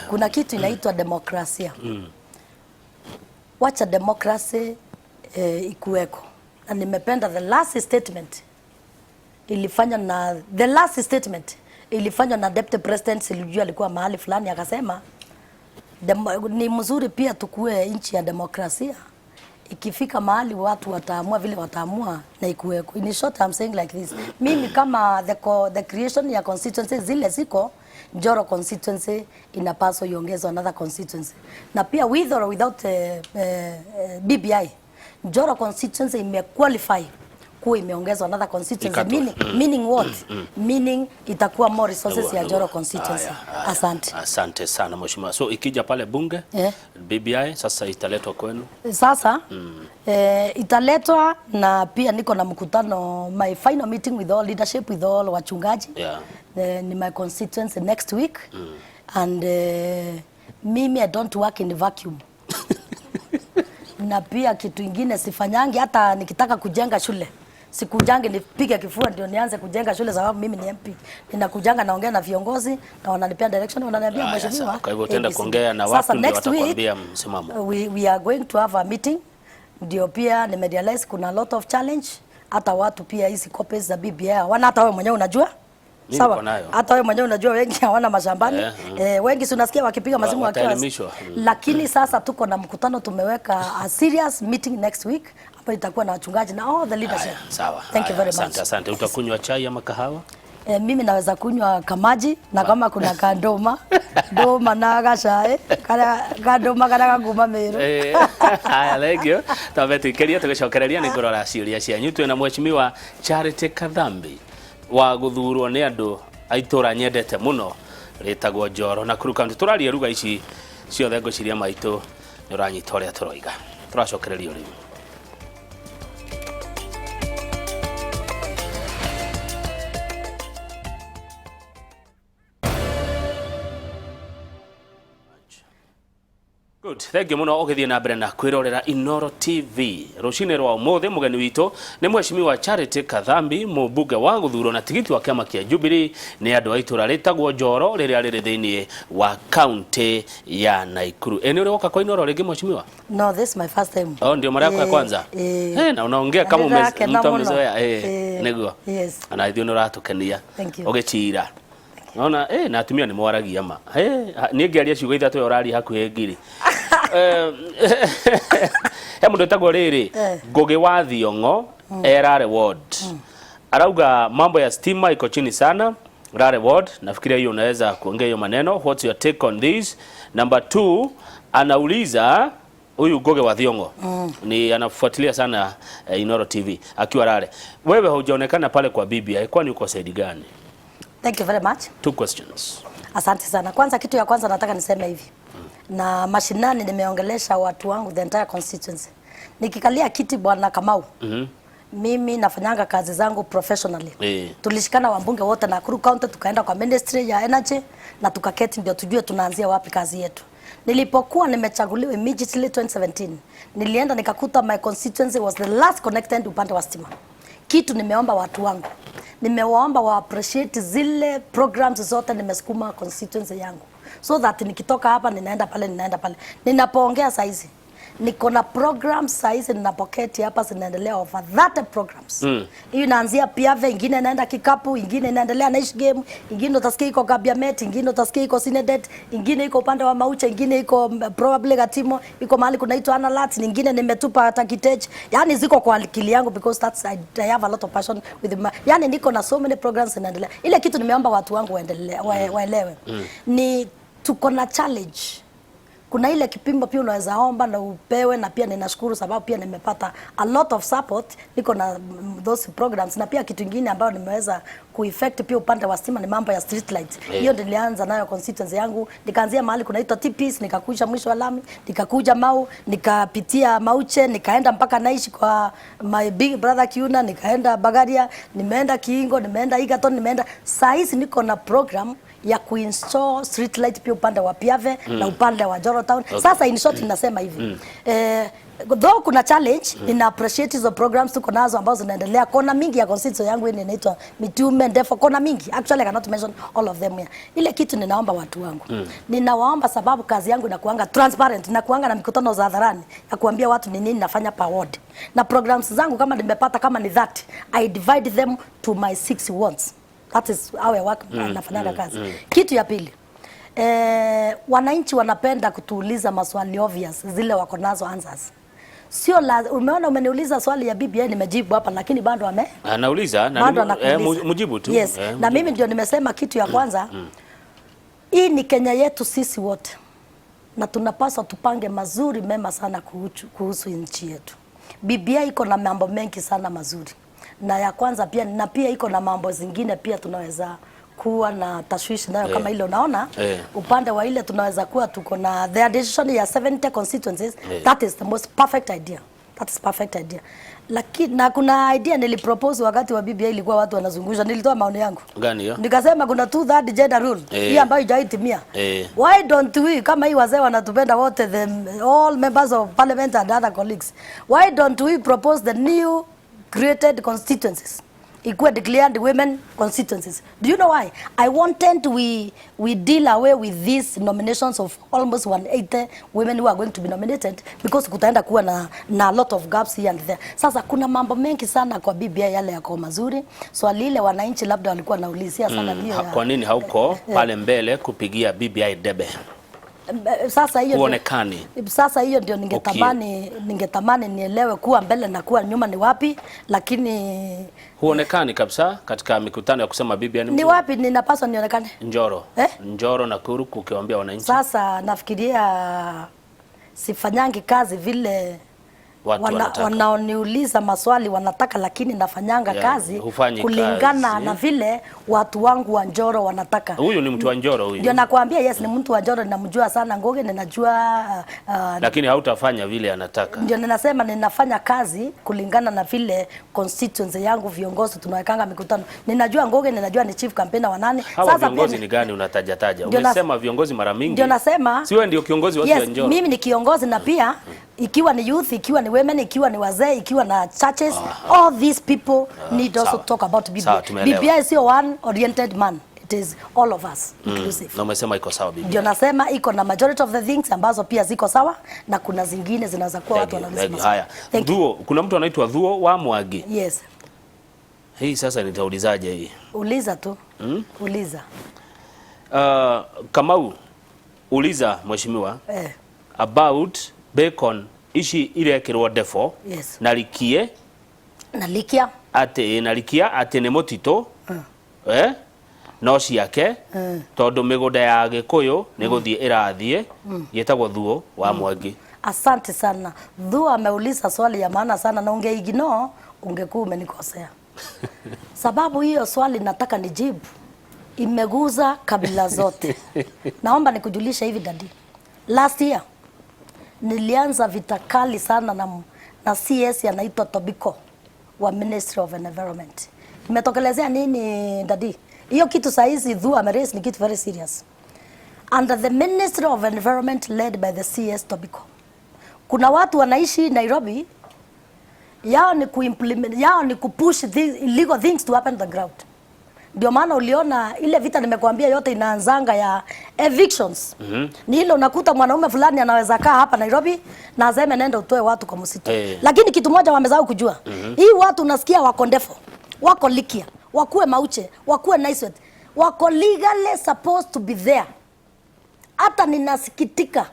Kuna kitu inaitwa demokrasia. Wacha demokrasi ikuweko. Na nimependa the last statement ilifanywa na Deputy President Silijua alikuwa mahali fulani akasema ni mzuri pia tukue nchi ya demokrasia. Ikifika mahali watu wataamua vile wataamua na ikuweko. In short I'm saying like this. Mimi kama the creation ya constituency zile ziko Njoro constituency inapaswa iongezwe another constituency. Na pia with or without BBI Njoro constituency imequalify kuwa imeongezwa another constituency. Meaning what? Meaning itakuwa more resources ya Njoro constituency. Asante sana mheshimiwa. So ikija pale bunge BBI sasa italetwa kwenu? Sasa italetwa na pia niko na mkutano, my final meeting with all leadership, with all wachungaji. Ni my constituency next week. And mimi I don't work in vacuum. Na pia kitu ingine sifanyangi, hata nikitaka kujenga shule sikujange nipige kifua ndio nianze kujenga shule, sababu mimi ni MP. Ninakujanga naongea na viongozi na wananipea direction, wananiambia mheshimiwa. Kwa hivyo utaenda kuongea na watu ndio watakwambia msimamo. We are going to have a meeting. Ndio pia nimerealize kuna a lot of challenge, hata watu pia hizi copies za BBI hawana, hata wewe mwenyewe unajua. Sawa, hata wewe mwenyewe unajua wengi hawana mashambani. Wengi si unasikia wakipiga mazimu wakiwa. Lakini sasa tuko na mkutano, tumeweka a serious meeting next week hapa, itakuwa na wachungaji na all the leadership. Sawa. Thank you very much. Asante. Utakunywa chai ama kahawa? Mimi naweza kunywa kamaji na kama kuna kandoma ndoma na gacai kandoma kana kaguma miru. Haya, legio tabetikiria tugicokereria ni ngorora ciuria cianyu. Twina mheshimiwa Charity Kathambi wa guthurwo ni andu aitura nyendete muno ritagwo Njoro na Kurukantu. Turaria ruga ici ciothe ngociria maitu ni uranyita uria turoiga. Turacokereria uri. Good. Thank you muno ogithie na mbere na kwirorera Inoro TV. Rucine rwa umuthi mugeni witu ni mheshimiwa Charity Kathambi, mubunge wa guthurwo na tigiti wa kiama kia Jubilee ni andu aitura ritagwo Njoro riria riri thiini wa county ya Naikuru. Eni uri woka kwa Inoro ringi mheshimiwa? No, this is my first time. Oh, ndio mara yako ya kwanza? Na unaongea kama mtu umezoea. Niguo. Yes. Ana ithio nuratukenia. Ogechira. Naona na atumia ni mwaragia ma. Ni ngiaria ciugo ithatu ya urari hakuhe ngiri. Mundu tagwo riri Ngugi wa Thiongo Rare Ward. Arauga mambo ya stima iko chini sana Rare Ward. Nafikiria hiyo unaweza kuongea hiyo maneno. What's your take on this? Number 2, anauliza huyu Ngugi wa Thiongo ni anafuatilia sana Inoro TV akiwa Rare. Wewe hujaonekana pale kwa BBI, kwani uko side gani? Thank you very much. 2 questions. Asante sana. Kwanza kitu ya kwanza nataka niseme hivi. Na mashinani nimeongelesha watu wangu the entire constituency. Nikikalia kiti bwana Kamau. Mimi nafanyanga kazi zangu professionally. Tulishikana wabunge wote na Nakuru County, tukaenda kwa Ministry ya Energy na tukaketi ndio tujue tunaanzia wapi kazi yetu. Nilipokuwa nimechaguliwa immediately 2017, nilienda nikakuta my constituency was the last connected upande wa stima. Kitu nimeomba watu wangu, nimewaomba wa appreciate zile programs zote nimesukuma constituency yangu, so that nikitoka hapa ninaenda pale. Ninapoongea saizi niko na programs saizi ninapoketi hapa zinaendelea over 30 programs. Hiyo inaanzia Piave, ingine inaenda Kikapu, ingine inaendelea Nice Game, ingine utasikia iko Gabiamet, ingine utasikia iko Sinedet, ingine iko upande wa Mauche, ingine iko probably Gatimo, iko mahali kunaitwa Analat, nyingine nimetupa hata Kitech. Yani ziko kwa akili yangu because that's I have a lot of passion with my, yani niko na so many programs zinaendelea. Ile kitu nimeomba watu wangu waelewe ni tuko na challenge. Kuna ile kipimo pia unaweza omba na upewe, na pia ninashukuru sababu pia nimepata a lot of support, niko na those programs. Na pia kitu kingine ambayo nimeweza kueffect pia upande wa stima ni mambo ya street light. Hiyo nilianza nayo constituency yangu, nikaanzia mahali kunaitwa TPs, nikakuja mwisho wa lami, nikakuja Mau, nikapitia Mauche, nikaenda mpaka naishi kwa my big brother Kiuna, nikaenda Bagaria, nimeenda Kiingo, nimeenda Egerton, nimeenda saizi niko na program ya kuinstall street light pia upande wa Piave na upande wa Njoro Town. Sasa in short ninasema hivi. Though kuna challenge, nina appreciate hizo programs tuko nazo ambazo zinaendelea. Kona mingi ya constituency yangu hii inaitwa Mitume Ndefo, kona mingi. Actually I cannot mention all of them here. Ile kitu ninaomba watu wangu. Ninawaomba sababu kazi yangu inakuanga transparent, inakuanga na mikutano za hadharani ya kuambia watu ni nini nafanya per ward. Na programs zangu kama nimepata kama ni that, I divide them to my 6 wards. That is how I work, nafanya kazi. Kitu ya pili, wananchi wanapenda kutuuliza maswali obvious, zile wako nazo answers. Sio umeona umeniuliza swali ya BBI nimejibu hapa, lakini bado anauliza na mujibu tu. Yes. Na mimi ndio nimesema kitu ya kwanza, hii ni Kenya yetu sisi wote. Na tunapaswa tupange mazuri mema sana kuhusu nchi yetu. BBI iko na mambo mengi sana mazuri. Na ya kwanza pia, na pia iko na mambo zingine pia tunaweza kuwa na tashwishi nayo kama ile unaona upande wa ile tunaweza kuwa tuko na the addition ya 70 constituencies. That is the most perfect idea. That is perfect idea. Lakini na kuna idea nilipropose wakati wa BBI ilikuwa watu wanazungusha, nilitoa maoni yangu. Gani hiyo? Nikasema kuna 2/3 gender rule. Hii ambayo haijatimia. Why don't we, kama hii wazee wanatupenda wote, all members of parliament and other colleagues, why don't we propose the new created constituencies? Equal declared women constituencies. Do you know why? I wanted we deal away with these nominations of almost 180 women who are going to be nominated, because kutaenda kuwa na a lot of gaps here and there. Sasa kuna mambo mengi sana kwa BBI yale yako mazuri. Swali ile wananchi labda walikuwa naulizia sana hiyo. Kwa nini hauko pale mbele kupigia BBI debe? Sasa hiyo huonekani. Sasa hiyo ndio ningetamani nielewe kuwa mbele na kuwa nyuma ni wapi, lakini huonekani kabisa katika mikutano ya kusema BBI ni wapi ninapaswa nionekane. Njoro. Njoro na Kuru kukiwaambia wananchi. Sasa nafikiria sifanyangi kazi vile wanaoniuliza maswali wanataka, lakini nafanyanga kazi kulingana na vile watu wangu wa Njoro wanataka. Huyu ni mtu wa Njoro huyu. Ndio nakwambia, yes, ni mtu wa Njoro, ninamjua sana Ngoge, ninajua lakini hautafanya vile anataka. Ndio ninasema ninafanya kazi kulingana na vile constituency yangu viongozi tunawekanga mikutano. Ninajua Ngoge, ninajua ni chief campaigner wa nani. Sasa viongozi ni gani unataja? Umesema viongozi mara mingi. Ndio nasema si wewe ndio kiongozi wa Njoro. Mimi ni kiongozi, na pia ikiwa ni youth, ikiwa ni women, ikiwa ni wazee, ikiwa na churches, all these people need also talk about BBI. BBI is one oriented man. It is all of us inclusive. Na umesema iko sawa BBI. Ndio nasema iko na majority of the things ambazo pia ziko sawa, na kuna zingine zinaweza kuwa watu wanalisema. Haya. Dhuo, kuna mtu anaitwa Dhuo wa Mwagi. Yes. Hii sasa nitaulizaje hii? Uliza tu. Uliza. Kamau, uliza mheshimiwa. About bacon ishi ile kirwa defo. Yes. Nalikia ate ne motito no ciake tondu migunda ya Gikuyu ni guthie irathie yetagwo Thuo wa Mwangi. Asante sana. Thuo ameuliza swali ya maana sana, na ungeignore ungekuwa umenikosea. Sababu hiyo swali nataka nijibu imeguza kabila zote. Naomba nikujulisha hivi dadi. Last year nilianza vita kali sana na CS anaitwa Tobiko wa Ministry of Environment. Imetokelezea nini dadi? Hiyo kitu saizi Thuo ameraise ni kitu very serious. Under the Ministry of Environment led by the CS Tobiko, kuna watu wanaishi Nairobi, yao ni kuimplement, yao ni kupush these illegal things to happen on the ground. Ndio maana uliona ile vita nimekuambia yote inaanzanga ya evictions. Ni ile unakuta mwanaume fulani anaweza kaa hapa Nairobi na aseme nenda utoe watu kwa msitu. Lakini kitu moja wamezao kujua. Hii watu unasikia wako Ndefo, wako Likia, wakuwe Mauche, wakuwe Naiswet, wako legally supposed to be there. Hata ninasikitika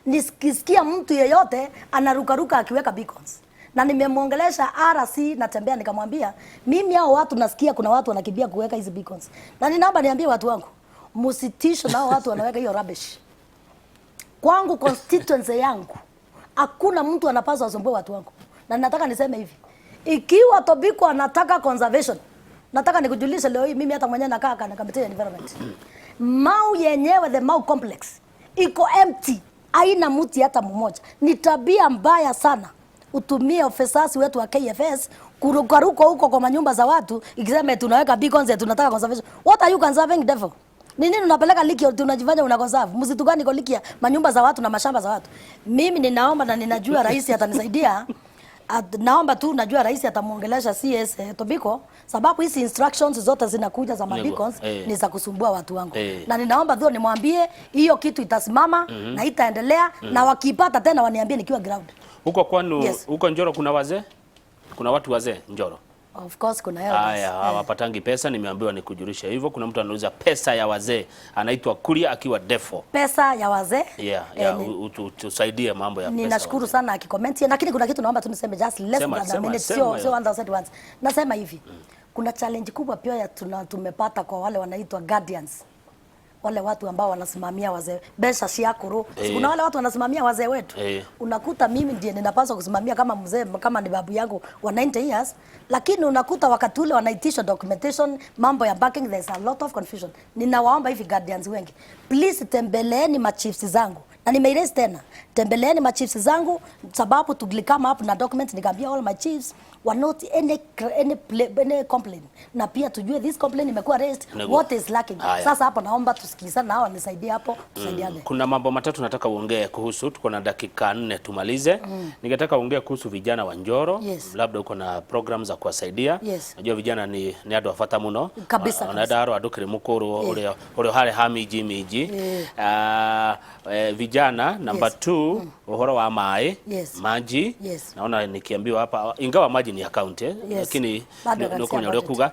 nikisikia mtu yeyote anarukaruka akiweka beacons. Na nimemuongelesha RC natembea nikamwambia mimi hao watu nasikia kuna watu wanakimbia kuweka hizi beacons. Na ninaomba niambie watu wangu, msitisho na watu wanaweka hiyo rubbish. Kwangu constituency yangu hakuna mtu anapaswa asumbue watu wangu. Na nataka niseme hivi, ikiwa Tobiko anataka conservation, nataka nikujulishe leo hii mimi hata mwenyewe nakaa kana committee ya environment. Mau yenyewe, the Mau complex iko empty, haina mti hata mmoja. Ni tabia mbaya sana utumie ofisasi wetu wa KFS kurukaruka huko kwa manyumba za watu ikisema tunaweka beacons tunataka conservation. What are you conserving devil? Ni nini unapeleka Likia tunajifanya una conserve? Msitu gani kwa Likia? Manyumba za watu na mashamba za watu. Mimi ninaomba na ninajua rais atanisaidia. Naomba tu najua rais atamuongelesha CS Tobiko, sababu hizi instructions zote zinakuja za beacons ni za kusumbua watu wangu. Na ninaomba Thuo nimwambie hiyo kitu itasimama na itaendelea na wakipata tena waniambie nikiwa ground. Huko kwanu huko Njoro kuna wazee? Kuna watu wazee Njoro? Of course kuna elders. Haya, hawapatangi pesa, nimeambiwa nikujulisha hivyo. Kuna mtu anauliza pesa ya wazee, anaitwa Kuria akiwa Defo. Pesa ya wazee? Tusaidie mambo ya pesa. Ninashukuru sana akikomenti, lakini kuna kitu naomba tu niseme just less than a minute, sio 100 words. Nasema hivi, kuna challenge kubwa pia tumepata kwa wale wanaitwa guardians. Wale watu ambao wanasimamia wazee, besha shiakuru. Kuna wale watu wanasimamia wazee wetu. Unakuta mimi ndiye ninapaswa kusimamia kama mzee, kama ni babu yangu wa 90 years, lakini unakuta wakati ule wanaitisha documentation, mambo ya banking, there's a lot of confusion. Ninawaomba hivi guardians wengi, please tembeleeni machiefs zangu, Na nimeiraise tena. Tembeleeni ma chiefs zangu sababu tulikama hapo na document nikaambia all my chiefs were not any complaint. Na pia tujue this complaint imekuwa raised, what is lacking. Sasa hapo naomba tusikilizane nao wanisaidie hapo, tusaidiane. Kuna mambo matatu nataka uongee kuhusu, tuko na dakika 4 tumalize. Ningetaka uongee kuhusu vijana wa Njoro, labda uko na program za kuwasaidia. Najua vijana ni andu afata muno. Kabisa. Wanadaro adukire mukuru ule hale hamiji miji. Vijana number 2 uhoro wa mai, maji. Naona nikiambiwa hapa ingawa maji ni account lakini niko nyorio kuga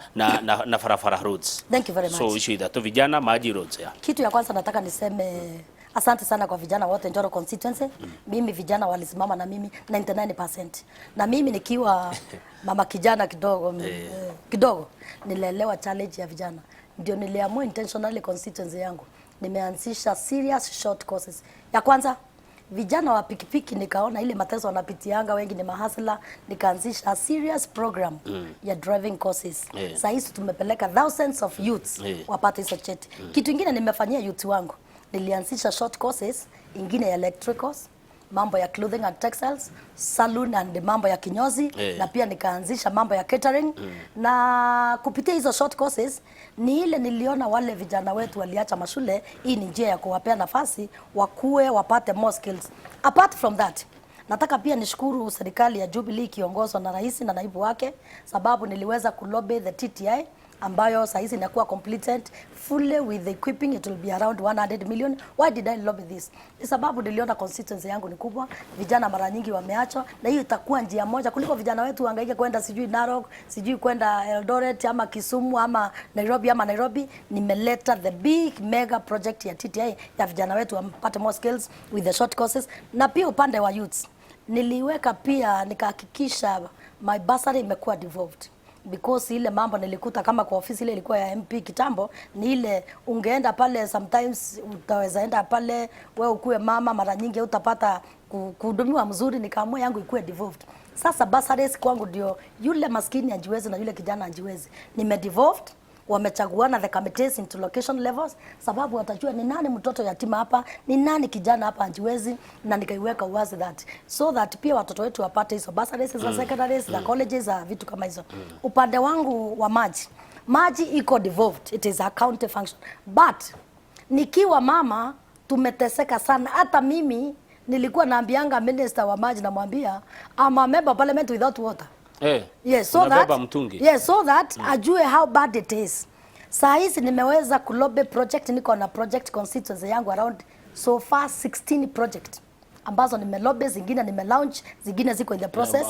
na farafara roads. Thank you very much. So issue that vijana maji roads Kitu ya kwanza nataka niseme asante sana kwa vijana wote Njoro constituency. Mimi vijana walisimama na mimi 99%. Na mimi nikiwa mama kijana kidogo nilielewa challenge ya vijana. Ndio niliamua intentionally constituency yangu. Nimeanzisha serious short courses. Ya kwanza vijana wa pikipiki nikaona ile mateso wanapitianga wengi ni mahasla, nikaanzisha serious program ya driving courses. Sasa hizi tumepeleka thousands of youths wapate hizo cheti. Kitu kingine nimefanyia youth wangu, nilianzisha short courses ingine ya electricals, mambo ya clothing and textiles, saloon and mambo ya kinyozi na pia nikaanzisha mambo ya catering na kupitia hizo short courses ni ile niliona wale vijana wetu waliacha mashule, hii ni njia ya kuwapea nafasi wakue wapate more skills. Apart from that, nataka pia nishukuru serikali ya Jubilee kiongozwa na rais na naibu wake sababu niliweza kulobby the TTI ambayo saizi inakuwa completed fully with the equipping, it will be around 100 million. Why did I lobby this? Ni sababu niliona constituency yangu ni kubwa, vijana mara nyingi wameachwa na hiyo itakuwa njia moja kuliko vijana wetu hangaike kwenda sijui Narok, sijui kwenda Eldoret ama Kisumu ama Nairobi. Nimeleta the big mega project ya TTI ya vijana wetu wapate more skills with the short courses. Na pia upande wa youths niliweka pia nikahakikisha my bursary imekuwa devolved. Because ile mambo nilikuta kama kwa ofisi ile ilikuwa ya MP kitambo ni ile ungeenda pale sometimes utaweza enda pale wewe ukue mama mara nyingi utapata kuhudumiwa mzuri, nikaamua yangu ikue devolved. Sasa bursaries kwangu ndio yule maskini anjiwezi na yule kijana anjiwezi. Devolved, wamechaguana the committees into location levels sababu watajua ni nani mtoto yatima hapa, ni nani kijana hapa anjiwezi, na nikaiweka uwazi that so that pia watoto wetu wapate hizo bursaries za secondaries za colleges za vitu kama hizo. Upande wangu wa maji iko devolved, it is a county function, but nikiwa mama tumeteseka sana. Hata mimi nilikuwa naambianga minister wa maji, namwambia I'm a member of parliament without water. Yes, so that ajue how bad it is. Saa hizi nimeweza kulobe project, niko na project constituency yangu around so far 16 project ambazo nimelobe, zingine nimelaunch, zingine ziko in the process.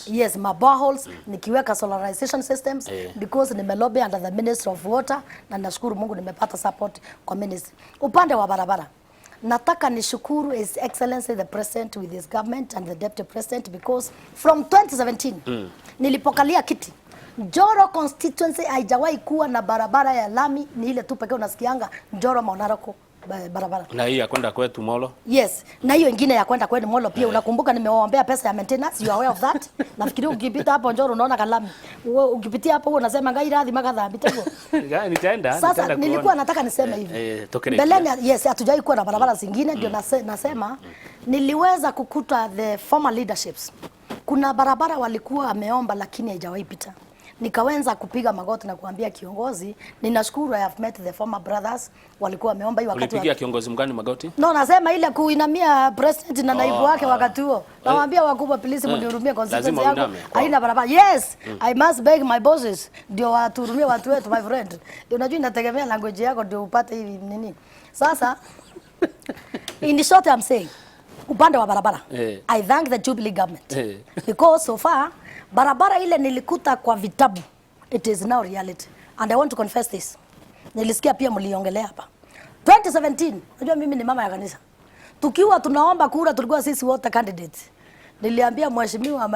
Yes, boreholes, nikiweka solarization systems because nimelobe under the Ministry of Water na nashukuru Mungu nimepata support kwa ministry. Upande wa barabara nataka nishukuru His Excellency the President with his government and the Deputy President because from 2017 nilipokalia kiti Njoro constituency haijawahi kuwa na barabara ya lami, ni ile tu pekee unasikianga Njoro Monaroko barabara. Na hii ya kwenda kwetu Molo? Yes, na hiyo ingine ya kwenda kwetu Molo pia unakumbuka nimewaombea pesa ya maintenance, you are aware of that? Nafikiri ukipita hapo Njoro unaona kalami. Ukipitia hapo unasema ngai radhi magadhambi tego. Nitaenda. Sasa nilikuwa nataka niseme hivi. Mbeleni yes, hatujawahi kuwa na barabara zingine ndio nasema niliweza kukuta the former leaderships. Kuna barabara walikuwa ameomba lakini haijawahi pita. Nikawenza kupiga magoti na kuambia kiongozi, ninashukuru I have met the former brothers, walikuwa wameomba hiyo wakati. Ulipigia kiongozi mgani magoti? No, nasema ile kuinamia president na naibu wake wakati huo. Nawaambia wakubwa please mnihurumie constituency yangu haina barabara. Yes, I must beg my bosses ndio watuhurumie watu wetu my friend. Unajua inategemea language yako ndio upate hivi nini. Sasa in the short I'm saying upande wa barabara I thank the Jubilee government because so far barabara ile nilikuta kwa vitabu, it is now reality and I want to confess this. Nilisikia pia mliongelea hapa 2017, unajua mimi ni mama ya kanisa, tukiwa tunaomba kura tulikuwa sisi wote candidates. Niliambia mheshimiwa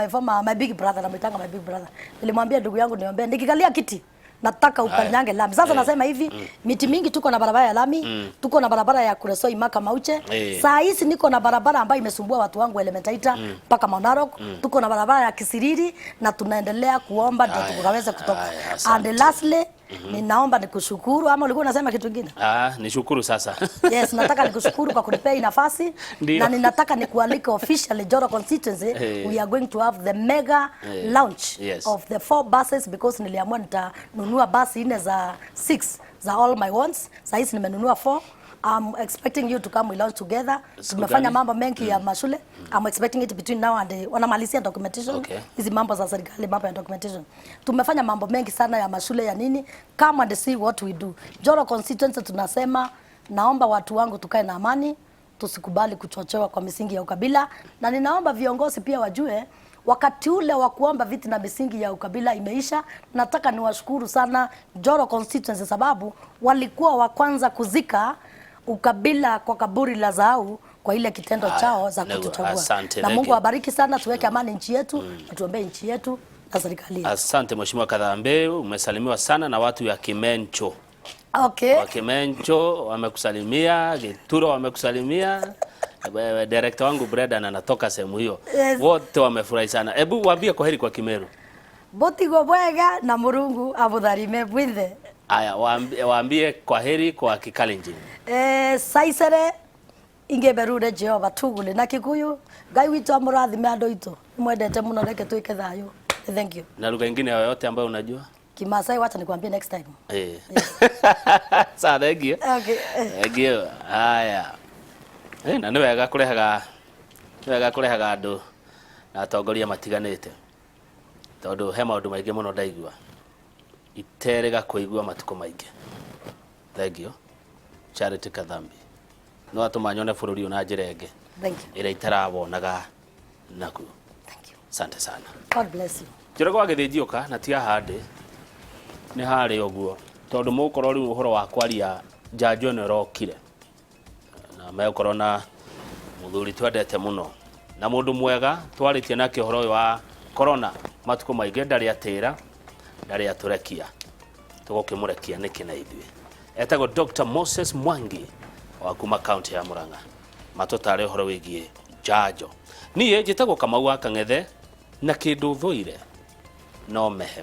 my big brother, namitanga my big brother, nilimwambia ndugu yangu niombe nikikalia kiti nataka ukanyange lami. Sasa nasema hivi miti mingi tuko na barabara ya lami, tuko na barabara ya Kuresoi Maka Mauche. Saa hizi niko na barabara ambayo imesumbua watu wangu Elementaita mpaka Monarok. Tuko na barabara ya Kisiriri na tunaendelea kuomba ndio tukaweze kutoka. And lastly Ninaomba nikushukuru, ama ulikuwa unasema kitu kingine? Nishukuru sasa. Yes, nataka nikushukuru kwa kunipea nafasi na ninataka nikualike officially Joro constituency. We are going to have the mega launch of the 4 buses because niliamua nitanunua basi 4 za 6 za all my wants. Sasa hizi nimenunua 4. I'm expecting you to come, we launch together. Tumefanya mambo mengi ya mashule. I'm expecting it between now and wanamalizia documentation. Hizi mambo za serikali, mambo ya documentation. Tumefanya mambo mengi sana ya mashule ya nini. Come and see what we do. Joro constituency tunasema, naomba watu wangu tukae na amani, tusikubali kuchochewa kwa misingi ya ukabila, na ninaomba viongozi pia wajue wakati ule wa kuomba viti na misingi ya ukabila imeisha. Nataka niwashukuru sana Joro constituency sababu walikuwa wa kwanza kuzika ukabila kwa kaburi la zao kwa ile kitendo chao za kutuchagua. Na Mungu awabariki sana, tuweke amani nchi yetu, tuombee nchi yetu na serikali. Asante Mheshimiwa Kathambi, umesalimiwa sana na watu ya Kimencho. Wa Kimencho wamekusalimia, Gituro wamekusalimia. Director wangu Breda anatoka sehemu hiyo. Wote wamefurahi sana. Hebu waambie kwaheri kwa Kimeru. Botigo bwega na Murungu abutharime bwithe. Aya, waambie kwaheri kwa Kikalenjin. Saisere ingeberure Jehova tugule na Kikuyu. Ngai witu amurathime andu itu. Mwendete muno, reke tuike thayo. Thank you. Na lugha nyingine yoyote ambayo unajua? Kimasai wacha nikwambie next time. Sawa, thank you. Okay. Thank you. Aya. Na nĩ wega kũrehaga andũ na atongoria matiganĩte, tondũ he maũndũ maingĩ mũno ndaigua iterega kũigua matukũ maingĩ. Thank you. Charity Kathambi. No atũma nyone bũrũri na njĩra ĩngĩ ĩrĩa itarabonaga naku. Thank you. Asante sana. God bless you. Njĩra gwa gĩthĩnji ũka na ti ahande nĩ harĩ ũguo, tondũ mũkorwo rĩu ũhoro wa kwaria njanjo nĩ rokire na megũkorwo na mũthuri twendete mũno na mũndũ mwega twarĩtie nake ũhoro wa corona matukũ maingĩ ndarĩ atĩra ndarĩ atũrekia, tũgũkĩmũrekia nĩkĩ na ithuĩ. Etagwo Dr. Moses Mwangi wa kuma county ya Murang'a, matũtare ũhoro wĩgiĩ njanjo. Niĩ njĩtagwo Kamau wa Kang'ethe na kĩndũ thũire no mehe